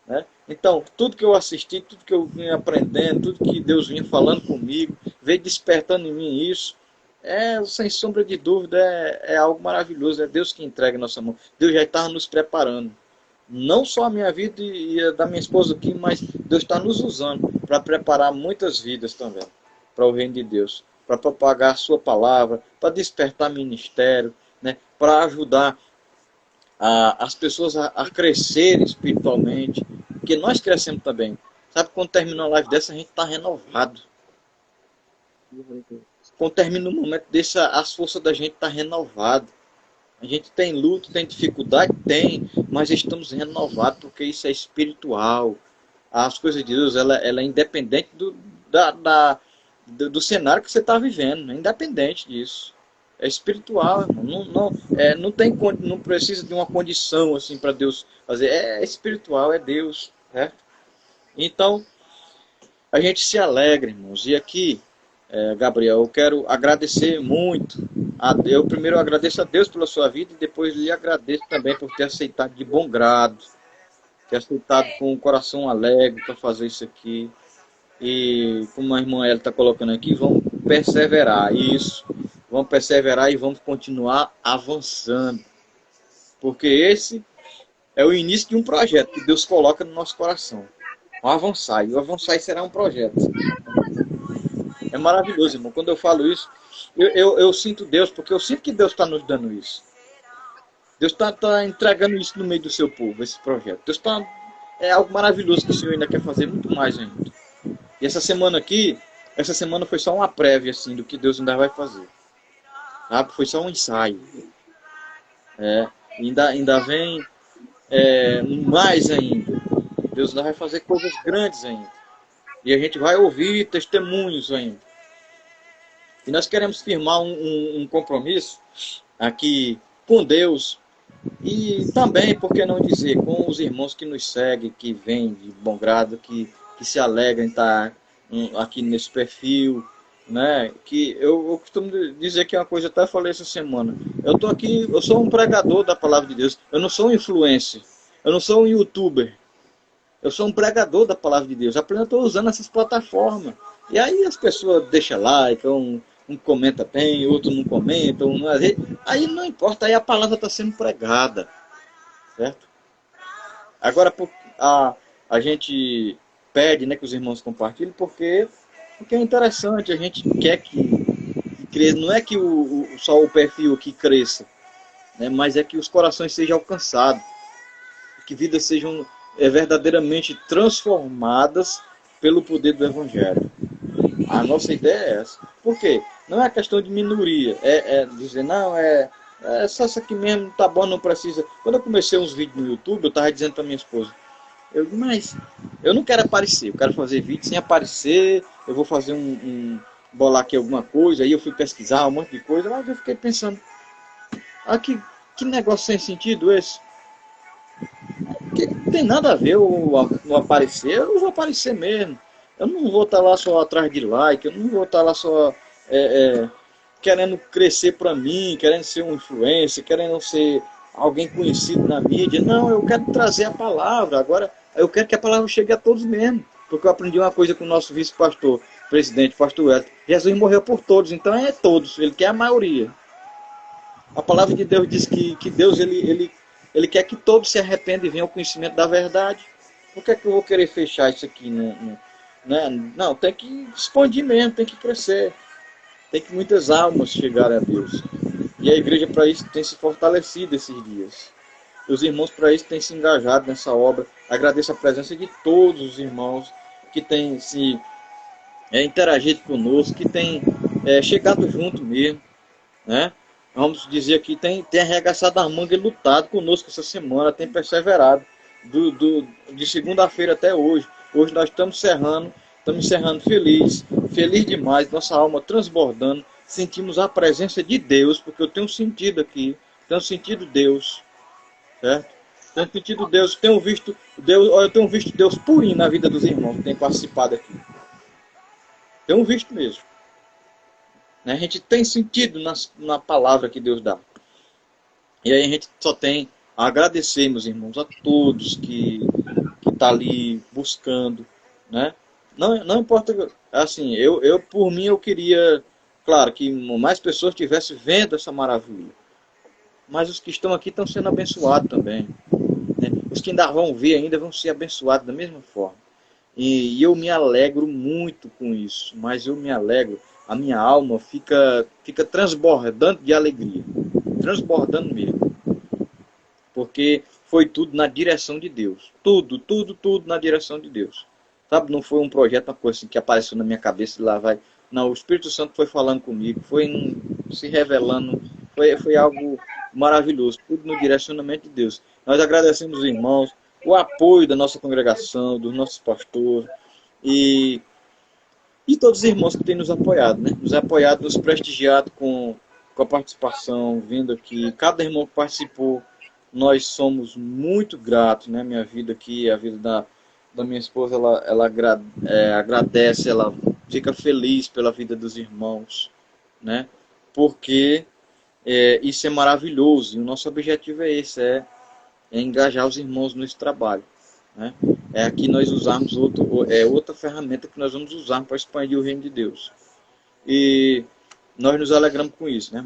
Né? Então, tudo que eu assisti, tudo que eu vim aprendendo, tudo que Deus vinha falando comigo, veio despertando em mim isso. sem sombra de dúvida, é algo maravilhoso. É Deus que entrega em nossa mão. Deus já está nos preparando. Não só a minha vida e a da minha esposa aqui, mas Deus está nos usando para preparar muitas vidas também para o reino de Deus, para propagar a sua palavra, para despertar ministério, né, para ajudar as pessoas a crescerem espiritualmente, porque nós crescemos também. Sabe, quando termina uma live dessa, a gente está renovado. Quando termina um momento desse, as forças da gente estão renovadas. A gente tem luta, tem dificuldade? Tem, mas estamos renovados porque isso é espiritual. As coisas de Deus, ela é independente do cenário que você está vivendo, é independente disso. É espiritual, não precisa de uma condição assim para Deus fazer. É espiritual, é Deus, certo? Então, a gente se alegra, irmãos. E aqui, Gabriel, eu quero agradecer muito a Deus. Eu primeiro agradeço a Deus pela sua vida e depois lhe agradeço também por ter aceitado de bom grado, ter aceitado com o coração alegre para fazer isso aqui. E como a irmã ela está colocando aqui, vamos perseverar. Isso, vamos perseverar e vamos continuar avançando. Porque esse é o início de um projeto que Deus coloca no nosso coração. O avançar. E o avançar será um projeto. É maravilhoso, irmão. Quando eu falo isso, eu sinto Deus, porque eu sinto que Deus está nos dando isso. Deus está entregando isso no meio do seu povo, esse projeto. Deus é algo maravilhoso que o Senhor ainda quer fazer muito mais ainda. E essa semana foi só uma prévia assim, do que Deus ainda vai fazer. Sabe? Foi só um ensaio. Ainda vem mais ainda. Deus ainda vai fazer coisas grandes ainda. E a gente vai ouvir testemunhos ainda. E nós queremos firmar um compromisso aqui com Deus e também, por que não dizer, com os irmãos que nos seguem, que vêm de bom grado, que se alegram em estar aqui nesse perfil, né? Que eu costumo dizer que é uma coisa, até falei essa semana. Eu estou aqui, eu sou um pregador da palavra de Deus. Eu não sou um influencer, eu não sou um youtuber. Eu sou um pregador da palavra de Deus. Apenas estou usando essas plataformas. E aí as pessoas deixam like, um comenta bem, outro não comenta, aí não importa, aí a palavra está sendo pregada. Certo? Agora a gente pede, né, que os irmãos compartilhem, porque é interessante, a gente quer que cresça. Não é que só o perfil aqui cresça, né, mas é que os corações sejam alcançados, que vidas sejam verdadeiramente transformadas pelo poder do Evangelho. A nossa ideia é essa. Por quê? Não é questão de minoria. Dizer, não, só isso aqui mesmo, tá bom, não precisa. Quando eu comecei uns vídeos no YouTube, eu estava dizendo para minha esposa, mas eu não quero aparecer, eu quero fazer vídeo sem aparecer, eu vou fazer bolar aqui alguma coisa, aí eu fui pesquisar um monte de coisa, mas eu fiquei pensando, que negócio sem sentido esse? Que não tem nada a ver no aparecer, eu não vou aparecer mesmo. Eu não vou estar lá só atrás de like, eu não vou estar lá só querendo crescer para mim, querendo ser um influencer, querendo ser alguém conhecido na mídia. Não, eu quero trazer a palavra. Agora, eu quero que a palavra chegue a todos mesmo. Porque eu aprendi uma coisa com o nosso vice-pastor, presidente, pastor Elton. Jesus morreu por todos, então é todos, ele quer a maioria. A palavra de Deus diz que Deus ele quer que todos se arrependam e venham ao conhecimento da verdade. Por que eu vou querer fechar isso aqui? Não, tem que expandir mesmo, tem que crescer. Tem que muitas almas chegarem a Deus. E a igreja para isso tem se fortalecido esses dias. Os irmãos para isso têm se engajado nessa obra. Agradeço a presença de todos os irmãos que têm se interagido conosco, que têm chegado junto mesmo, né? Vamos dizer que tem arregaçado a manga e lutado conosco essa semana, tem perseverado de segunda-feira até hoje. Hoje nós estamos encerrando feliz demais, nossa alma transbordando, sentimos a presença de Deus, porque eu tenho sentido aqui, tenho sentido Deus, certo? Tenho sentido Deus, eu tenho visto Deus purinho na vida dos irmãos que têm participado aqui. Tenho visto mesmo. A gente tem sentido na palavra que Deus dá. E aí a gente só tem a agradecer, meus irmãos, a todos que tá ali buscando, né? Não importa, assim, eu por mim eu queria claro, que mais pessoas estivessem vendo essa maravilha. Mas os que estão aqui estão sendo abençoados também, né? Os que ainda vão ver ainda vão ser abençoados da mesma forma. E eu me alegro muito com isso, mas eu me alegro, a minha alma fica transbordando de alegria, transbordando mesmo, porque foi tudo na direção de Deus, tudo na direção de Deus, sabe? Não foi um projeto, uma coisa assim que apareceu na minha cabeça e lá vai, não, o Espírito Santo foi falando comigo, foi se revelando, foi algo maravilhoso, tudo no direcionamento de Deus. Nós agradecemos os irmãos, o apoio da nossa congregação, dos nossos pastores e todos os irmãos que têm nos apoiado, né? Nos apoiado, nos prestigiado com a participação, vindo aqui. Cada irmão que participou, nós somos muito gratos, né? Minha vida aqui, a vida da minha esposa, ela agradece, ela fica feliz pela vida dos irmãos, né? Porque isso é maravilhoso e o nosso objetivo é esse, é engajar os irmãos nesse trabalho, né? É aqui nós usarmos outra ferramenta que nós vamos usar para expandir o reino de Deus. E nós nos alegramos com isso, né?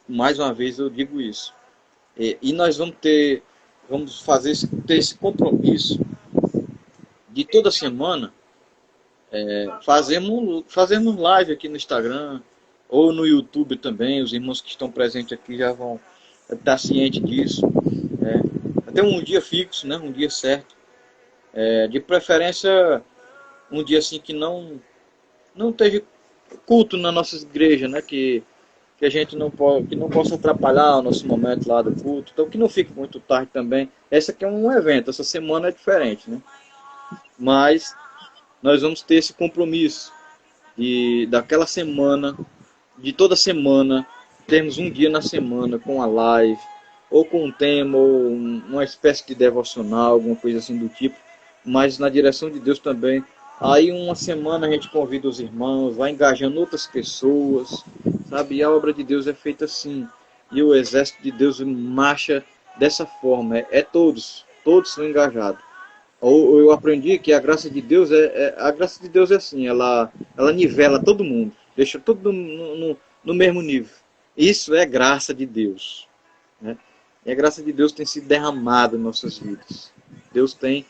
Mais uma vez eu digo isso. E nós vamos ter esse compromisso de toda semana fazermos live aqui no Instagram ou no YouTube também. Os irmãos que estão presentes aqui já vão estar cientes disso. Até um dia fixo, né? Um dia certo. De preferência, um dia assim que não esteja culto na nossa igreja, né? Que a gente não possa atrapalhar o nosso momento lá do culto. Então, que não fique muito tarde também. Esse aqui é um evento, essa semana é diferente, né? Mas nós vamos ter esse compromisso daquela semana, de toda semana, termos um dia na semana com a live, ou com um tema, ou uma espécie de devocional, alguma coisa assim do tipo, mas na direção de Deus também. Aí uma semana a gente convida os irmãos, vai engajando outras pessoas, sabe? E a obra de Deus é feita assim. E o exército de Deus marcha dessa forma. Todos são engajados. Ou eu aprendi que a graça de Deus é assim, ela nivela todo mundo, deixa todo no mesmo nível. Isso é graça de Deus, né? E a graça de Deus tem sido derramada em nossas vidas. Deus tem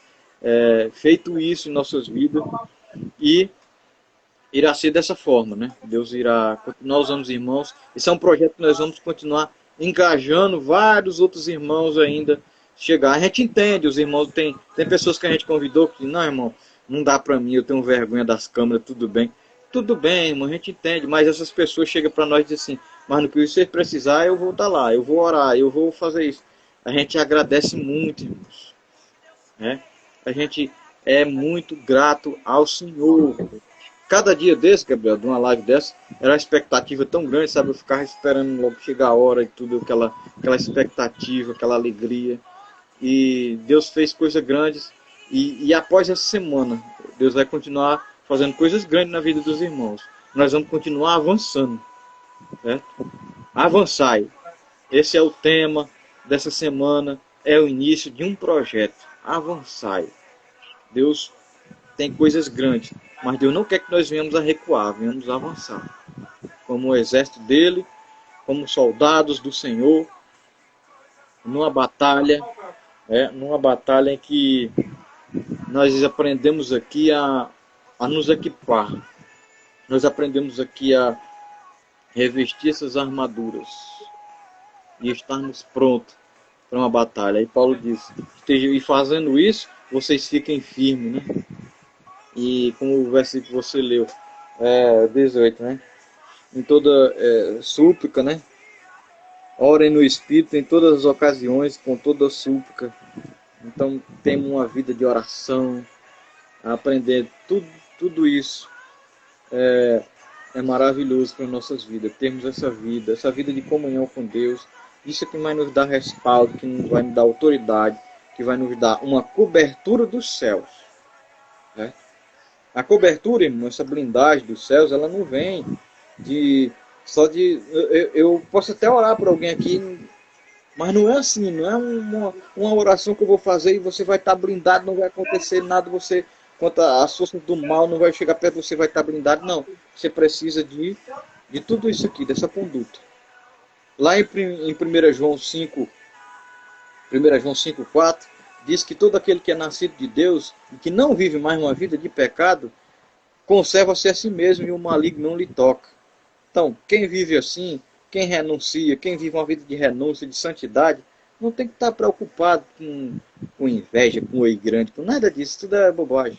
feito isso em nossas vidas e irá ser dessa forma, né? Deus irá continuar usando os irmãos. Esse é um projeto que nós vamos continuar engajando vários outros irmãos ainda chegar. A gente entende, os irmãos, tem pessoas que a gente convidou que, não, irmão, não dá para mim, eu tenho vergonha das câmeras, tudo bem. Tudo bem, irmão, a gente entende, mas essas pessoas chegam para nós e dizem assim, mas no que você precisar, eu vou estar lá, eu vou orar, eu vou fazer isso. A gente agradece muito, irmãos, né? A gente é muito grato ao Senhor. Cada dia desse, Gabriel, de uma live dessa, era uma expectativa tão grande, sabe? Eu ficava esperando logo chegar a hora e tudo, aquela expectativa, aquela alegria. E Deus fez coisas grandes. E após essa semana, Deus vai continuar fazendo coisas grandes na vida dos irmãos. Nós vamos continuar avançando, certo? Avançai. Esse é o tema dessa semana, é o início de um projeto. Avançai. Deus tem coisas grandes, mas Deus não quer que nós venhamos a recuar, venhamos a avançar. Como o exército dele, como soldados do Senhor, numa batalha em que nós aprendemos aqui a nos equipar. Nós aprendemos aqui a revestir essas armaduras e estarmos prontos para uma batalha. Aí Paulo diz, e fazendo isso, vocês fiquem firmes, né? E como o versículo que você leu, 18, né? Em toda súplica, né? Orem no Espírito em todas as ocasiões, com toda súplica. Então, temos uma vida de oração, aprender tudo isso. É maravilhoso para as nossas vidas. Termos essa vida de comunhão com Deus. Isso é que vai nos dar respaldo, que vai nos dar autoridade, que vai nos dar uma cobertura dos céus. Né? A cobertura, irmão, essa blindagem dos céus, ela não vem eu posso até orar por alguém aqui, mas não é assim, não é uma oração que eu vou fazer e você vai estar blindado, não vai acontecer nada, quanto às forças do mal, não vai chegar perto, você vai estar blindado, não. Você precisa de de tudo isso aqui, dessa conduta. Lá em 1 João 5, 1 João 5,4, diz que todo aquele que é nascido de Deus e que não vive mais uma vida de pecado, conserva-se a si mesmo e o maligno não lhe toca. Então, quem vive assim, quem renuncia, quem vive uma vida de renúncia, de santidade, não tem que estar preocupado com inveja, com oi grande, com nada disso, tudo é bobagem.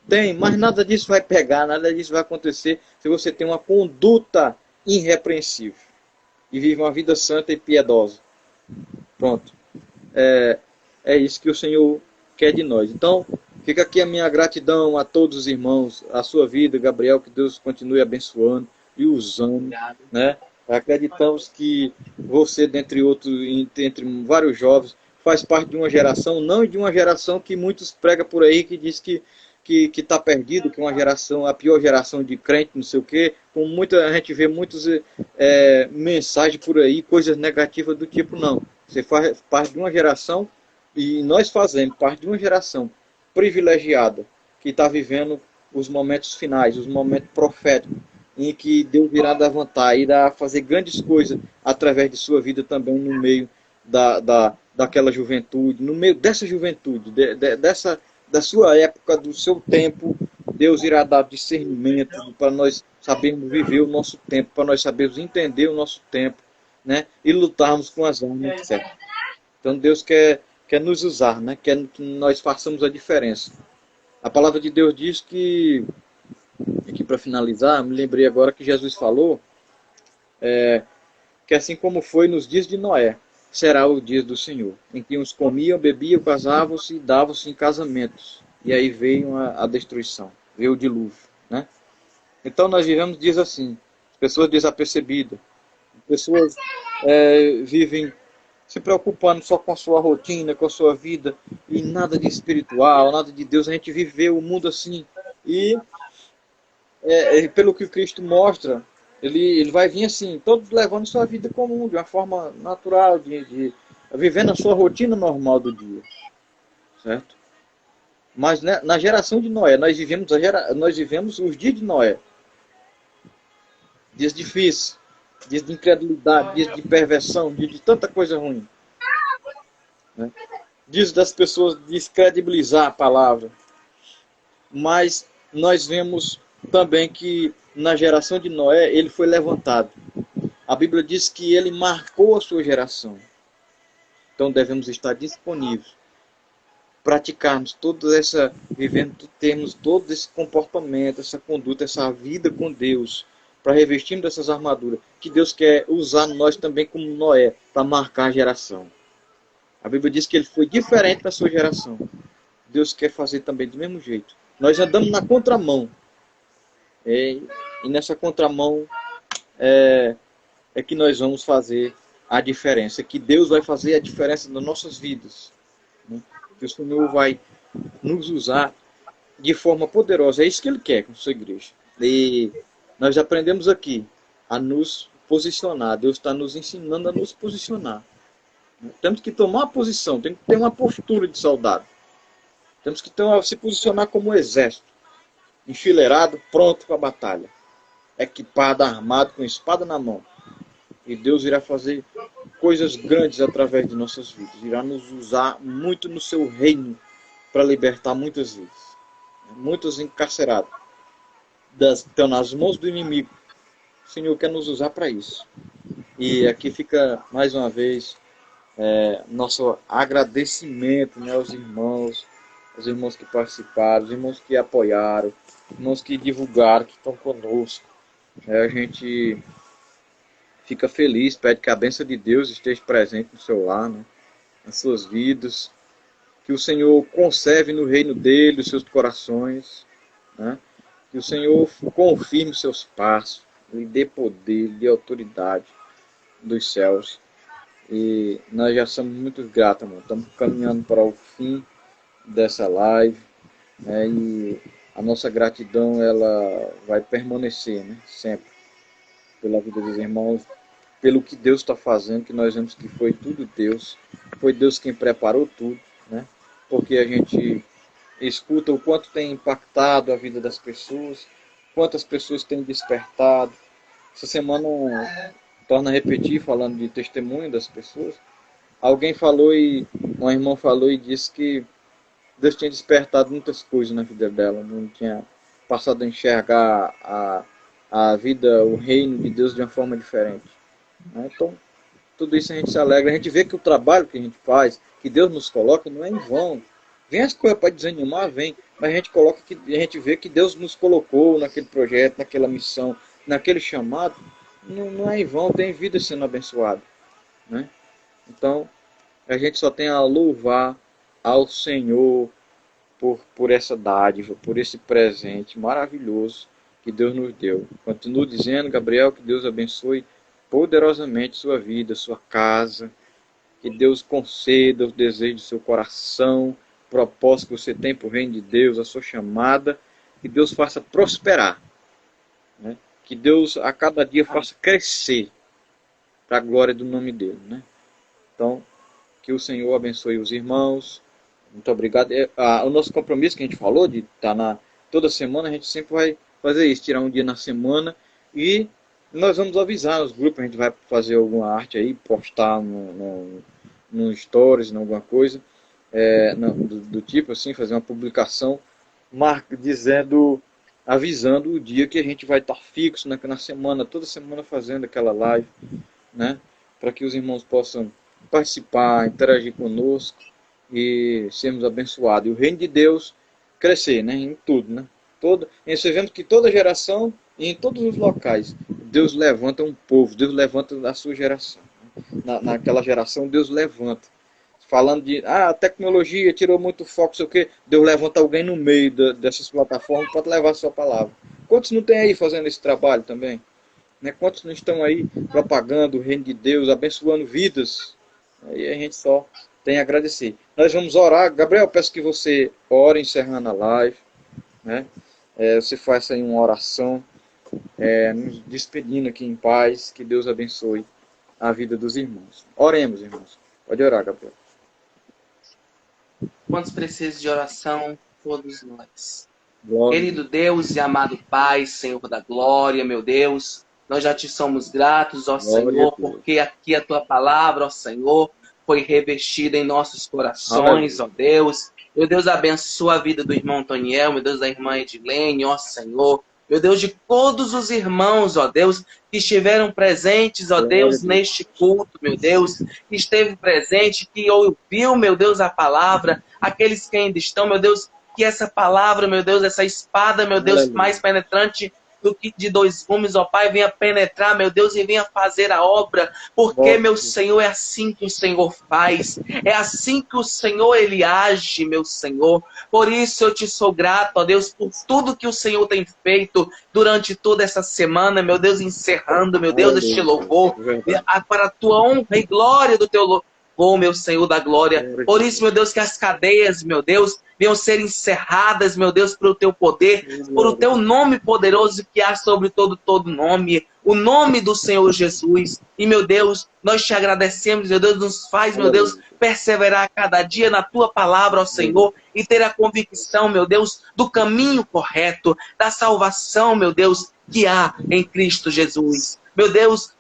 Tem, mas nada disso vai pegar, nada disso vai acontecer se você tem uma conduta irrepreensível e vive uma vida santa e piedosa. Pronto. É isso que o Senhor quer de nós. Então, fica aqui a minha gratidão a todos os irmãos, a sua vida, Gabriel, que Deus continue abençoando e usando, né? Acreditamos que você, dentre outros, entre vários jovens, faz parte de uma geração, não de uma geração que muitos pregam por aí, que diz que está perdido, que é uma geração, a pior geração de crente, não sei o quê. Com muita, a gente vê muitas mensagens por aí, coisas negativas do tipo, não. Você faz parte de uma geração, e nós fazemos parte de uma geração privilegiada, que está vivendo os momentos finais, os momentos proféticos, em que Deus virá levantar, irá fazer grandes coisas através de sua vida também no meio daquela juventude, no meio dessa juventude, da sua época, do seu tempo. Deus irá dar discernimento para nós sabermos viver o nosso tempo, para nós sabermos entender o nosso tempo, né? E lutarmos com as armas certas. Então Deus quer nos usar, né? Quer que nós façamos a diferença. A palavra de Deus diz que, aqui para finalizar, me lembrei agora que Jesus falou que assim como foi nos dias de Noé, será o dia do Senhor, em que uns comiam, bebiam, casavam-se e davam-se em casamentos. E aí veio a destruição, veio o dilúvio, né? Então nós vivemos dias assim, pessoas desapercebidas, pessoas vivem se preocupando só com a sua rotina, com a sua vida, e nada de espiritual, nada de Deus. A gente vive o mundo assim, e pelo que o Cristo mostra, ele vai vir assim, todo levando sua vida comum, de uma forma natural, vivendo a sua rotina normal do dia, certo? Mas né, na geração de Noé, nós vivemos os dias de Noé, dias difíceis, dias de incredulidade, dias de perversão, dias de tanta coisa ruim, né? Dias das pessoas descredibilizar a palavra. Mas nós vemos também que na geração de Noé ele foi levantado. A Bíblia diz que ele marcou a sua geração. Então devemos estar disponíveis, praticarmos termos todo esse comportamento, essa conduta, essa vida com Deus, para revestirmos dessas armaduras, que Deus quer usar nós também como Noé, para marcar a geração. A Bíblia diz que ele foi diferente da sua geração. Deus quer fazer também do mesmo jeito. Nós andamos na contramão. E nessa contramão é que nós vamos fazer a diferença. Que Deus vai fazer a diferença nas nossas vidas, né? Que o Senhor vai nos usar de forma poderosa. É isso que Ele quer com a sua igreja. E nós aprendemos aqui a nos posicionar. Deus está nos ensinando a nos posicionar. Temos que tomar uma posição, temos que ter uma postura de soldado. Temos que se posicionar como um exército, enfileirado, pronto para a batalha, equipado, armado, com espada na mão. E Deus irá fazer coisas grandes através de nossas vidas. Irá nos usar muito no seu reino para libertar muitas vidas. Muitos encarcerados. Estão nas mãos do inimigo. O Senhor quer nos usar para isso. E aqui fica, mais uma vez, nosso agradecimento, né, aos irmãos que participaram, os irmãos que apoiaram, os irmãos que divulgaram, que estão conosco. A gente fica feliz, pede que a bênção de Deus esteja presente no seu lar, né, nas suas vidas, que o Senhor conserve no reino dele os seus corações, né, que o Senhor confirme os seus passos, lhe dê poder, lhe dê autoridade dos céus. E nós já somos muito gratos, amor. Estamos caminhando para o fim dessa live, né? E a nossa gratidão ela vai permanecer, né? Sempre, pela vida dos irmãos, pelo que Deus está fazendo, que nós vemos que foi tudo Deus, foi Deus quem preparou tudo, né? Porque a gente escuta o quanto tem impactado a vida das pessoas, quantas pessoas têm despertado, essa semana, torna a repetir, falando de testemunho das pessoas, alguém falou e uma irmã falou e disse que Deus tinha despertado muitas coisas na vida dela, não tinha passado a enxergar a vida, o reino de Deus de uma forma diferente. Né? Então, tudo isso a gente se alegra, a gente vê que o trabalho que a gente faz, que Deus nos coloca, não é em vão. Vem as coisas para desanimar, vem, mas a gente vê que Deus nos colocou naquele projeto, naquela missão, naquele chamado, não é em vão, tem vida sendo abençoada. Né? Então, a gente só tem a louvar ao Senhor por essa dádiva, por esse presente maravilhoso que Deus nos deu. Continuo dizendo, Gabriel, que Deus abençoe poderosamente sua vida, sua casa, que Deus conceda os desejos do seu coração, o propósito que você tem para o reino de Deus, a sua chamada, que Deus faça prosperar, né? Que Deus a cada dia faça crescer para a glória do nome dele. Né? Então, que o Senhor abençoe os irmãos. Muito obrigado. O nosso compromisso que a gente falou, de estar toda semana, a gente sempre vai fazer isso, tirar um dia na semana e nós vamos avisar os grupos, a gente vai fazer alguma arte aí, postar no stories, em alguma coisa, do tipo assim, fazer uma publicação avisando o dia que a gente vai estar fixo na semana, toda semana fazendo aquela live, né? Para que os irmãos possam participar, interagir conosco e sermos abençoados. E o reino de Deus crescer, né? Em tudo, né? Nós vemos que toda geração e em todos os locais, Deus levanta um povo, Deus levanta a sua geração. Naquela geração, Deus levanta. Falando de, a tecnologia tirou muito foco, sei o quê, Deus levanta alguém no meio dessas plataformas para levar a sua palavra. Quantos não tem aí fazendo esse trabalho também? Né? Quantos não estão aí propagando o reino de Deus, abençoando vidas? Aí a gente só tem a agradecer. Nós vamos orar. Gabriel, peço que você ore encerrando a live. Né? Você faça aí uma oração, nos despedindo aqui em paz. Que Deus abençoe a vida dos irmãos. Oremos, irmãos. Pode orar, Gabriel. Quantos precisam de oração? Todos nós. Glória. Querido Deus e amado Pai, Senhor da glória, meu Deus, nós já te somos gratos, ó Senhor, porque aqui a tua palavra, ó Senhor, foi revestida em nossos corações, ó Deus. Meu Deus, abençoa a vida do irmão Antoniel, meu Deus, da irmã Edilene, ó Senhor. Meu Deus, de todos os irmãos, ó Deus, que estiveram presentes, ó Deus, neste culto, meu Deus, que esteve presente, que ouviu, meu Deus, a palavra, aqueles que ainda estão, meu Deus, que essa palavra, meu Deus, essa espada, meu Deus, mais penetrante do que de dois gumes, ó Pai, venha penetrar, meu Deus, e venha fazer a obra, porque, meu Senhor, é assim que o Senhor faz, é assim que o Senhor, Ele age, meu Senhor. Por isso eu te sou grato, ó Deus, por tudo que o Senhor tem feito durante toda essa semana, meu Deus, encerrando, meu Deus, este louvor, para a tua honra e glória do teu louvor, meu Senhor da glória. Por isso, meu Deus, que as cadeias, meu Deus, venham ser encerradas, meu Deus, por o teu poder, por o teu nome poderoso que há sobre todo nome, o nome do Senhor Jesus. E, meu Deus, nós te agradecemos, meu Deus, nos faz, meu Deus, perseverar cada dia na tua palavra, ó Senhor, e ter a convicção, meu Deus, do caminho correto, da salvação, meu Deus, que há em Cristo Jesus. Meu Deus,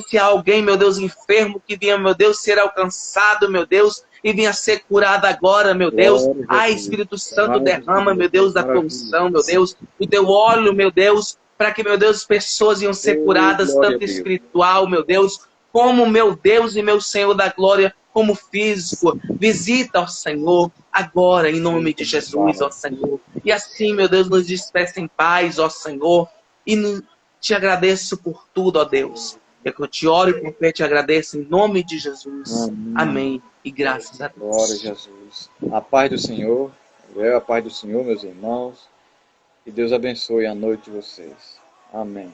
se há alguém, meu Deus, enfermo, que venha, meu Deus, ser alcançado, meu Deus, e venha ser curado agora, meu Deus. Ai, Espírito Santo, derrama, meu Deus, da tua unção, meu Deus, o teu óleo, meu Deus, para que, meu Deus, pessoas iam ser curadas, tanto espiritual, meu Deus, como, meu Deus e meu Senhor da glória, como físico. Visita, ó Senhor, agora, em nome de Jesus, ó Senhor. E assim, meu Deus, nos despeça em paz, ó Senhor, e te agradeço por tudo, ó Deus. É que eu te oro e porque te agradeço em nome de Jesus. Amém. E graças a Deus. Glória a Jesus. A paz do Senhor. A paz do Senhor, meus irmãos. Que Deus abençoe a noite de vocês. Amém.